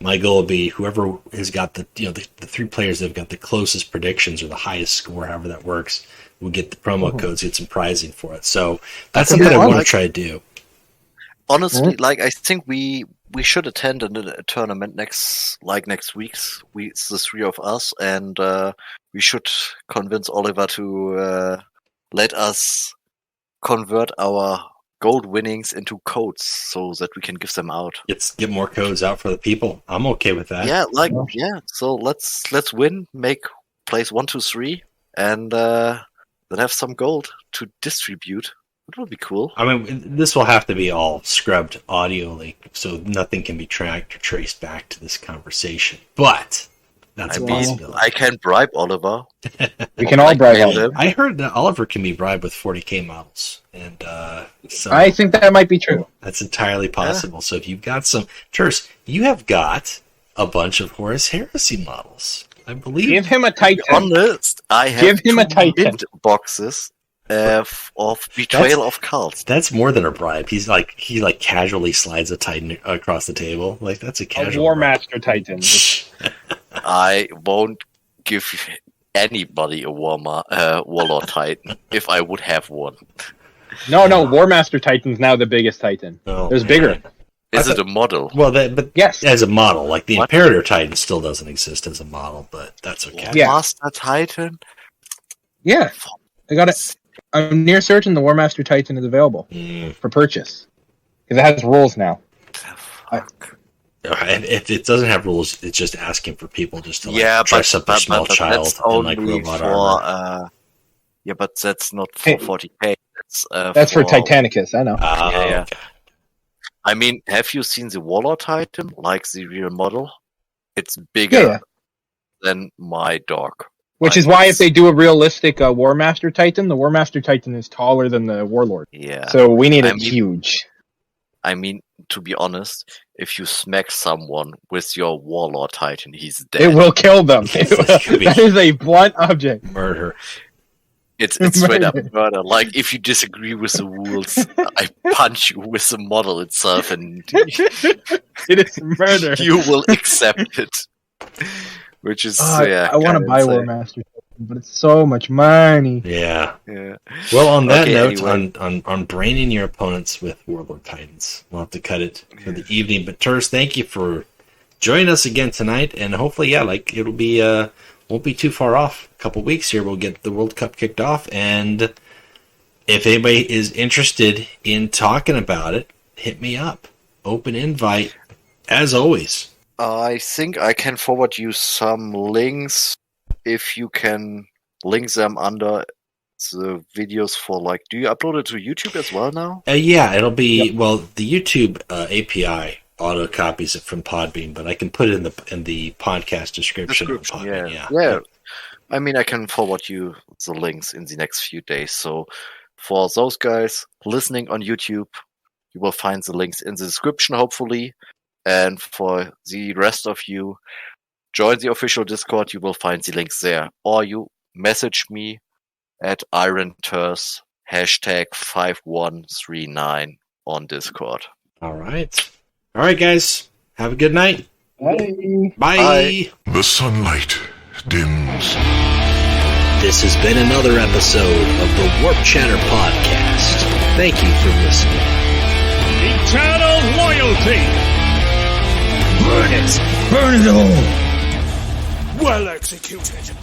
my goal will be whoever has got the 3 players that have got the closest predictions or the highest score, however that works, will get the promo codes, get some prizing for it. So that's something I want to try to do. Honestly, I think we should attend a tournament next week. It's the 3 of us, and we should convince Oliver to let us convert our gold winnings into codes so that we can give them out. Get more codes out for the people. I'm okay with that. Yeah, So let's win, make place 1, 2, 3, and then have some gold to distribute. It will be cool. I mean, this will have to be all scrubbed audioly, so nothing can be tracked or traced back to this conversation. But that's a possibility. I can bribe Oliver. We can all bribe him. I heard that Oliver can be bribed with 40k models, and so I think that might be true. That's entirely possible. Yeah. So if you've got some Terse, you have got a bunch of Horus Heresy models, I believe. Give him a Titan. To be honest, I have 2 bid boxes of Betrayal of Cults. That's more than a bribe. He casually slides a Titan across the table. That's a casual War Master Titan. I won't give anybody a Warlord Titan if I would have one. No, War Master Titan's now the biggest Titan. Oh, there's bigger. Is it a model? Well, but yes, as a model, the Imperator Titan still doesn't exist as a model, but that's okay. War Master Titan. Yeah, I got it. I'm near certain the War Master Titan is available for purchase because it has rules now. If it doesn't have rules, it's just asking for people just to dress up a small child in robot armor. Yeah, but that's not for 40k. That's for Titanicus. I know. Okay. I mean, have you seen the Warlord Titan, the real model? It's bigger than my dog. Which is why if they do a realistic War Master Titan, the War Master Titan is taller than the Warlord. Yeah. So we need it huge. I mean, to be honest, if you smack someone with your Warlord Titan, he's dead. It will kill them. That is a blunt object. Murder. It's straight up murder. If you disagree with the rules, I punch you with the model itself, and it is murder. You will accept it. Which is I want to buy War Master, but it's so much money. Yeah. Well, on that note, anyway. on braining your opponents with Warlord Titans, we'll have to cut it for the evening. But Terse, thank you for joining us again tonight, and hopefully, it'll be won't be too far off. A couple weeks here, we'll get the World Cup kicked off, and if anybody is interested in talking about it, hit me up. Open invite, as always. I think I can forward you some links if you can link them under the videos for like? Do you upload it to YouTube as well now? Yeah, it'll be well. The YouTube API auto copies it from Podbean, but I can put it in the podcast description. Of Podbean, yeah. I mean, I can forward you the links in the next few days. So for those guys listening on YouTube, you will find the links in the description, hopefully. And for the rest of you, join the official Discord. You will find the links there. Or you message me at IronTerse #5139 on Discord. All right, guys. Have a good night. Bye. Bye. The sunlight dims. This has been another episode of the Warp Chatter Podcast. Thank you for listening. Eternal loyalty! Burn it! Burn it all! Well executed!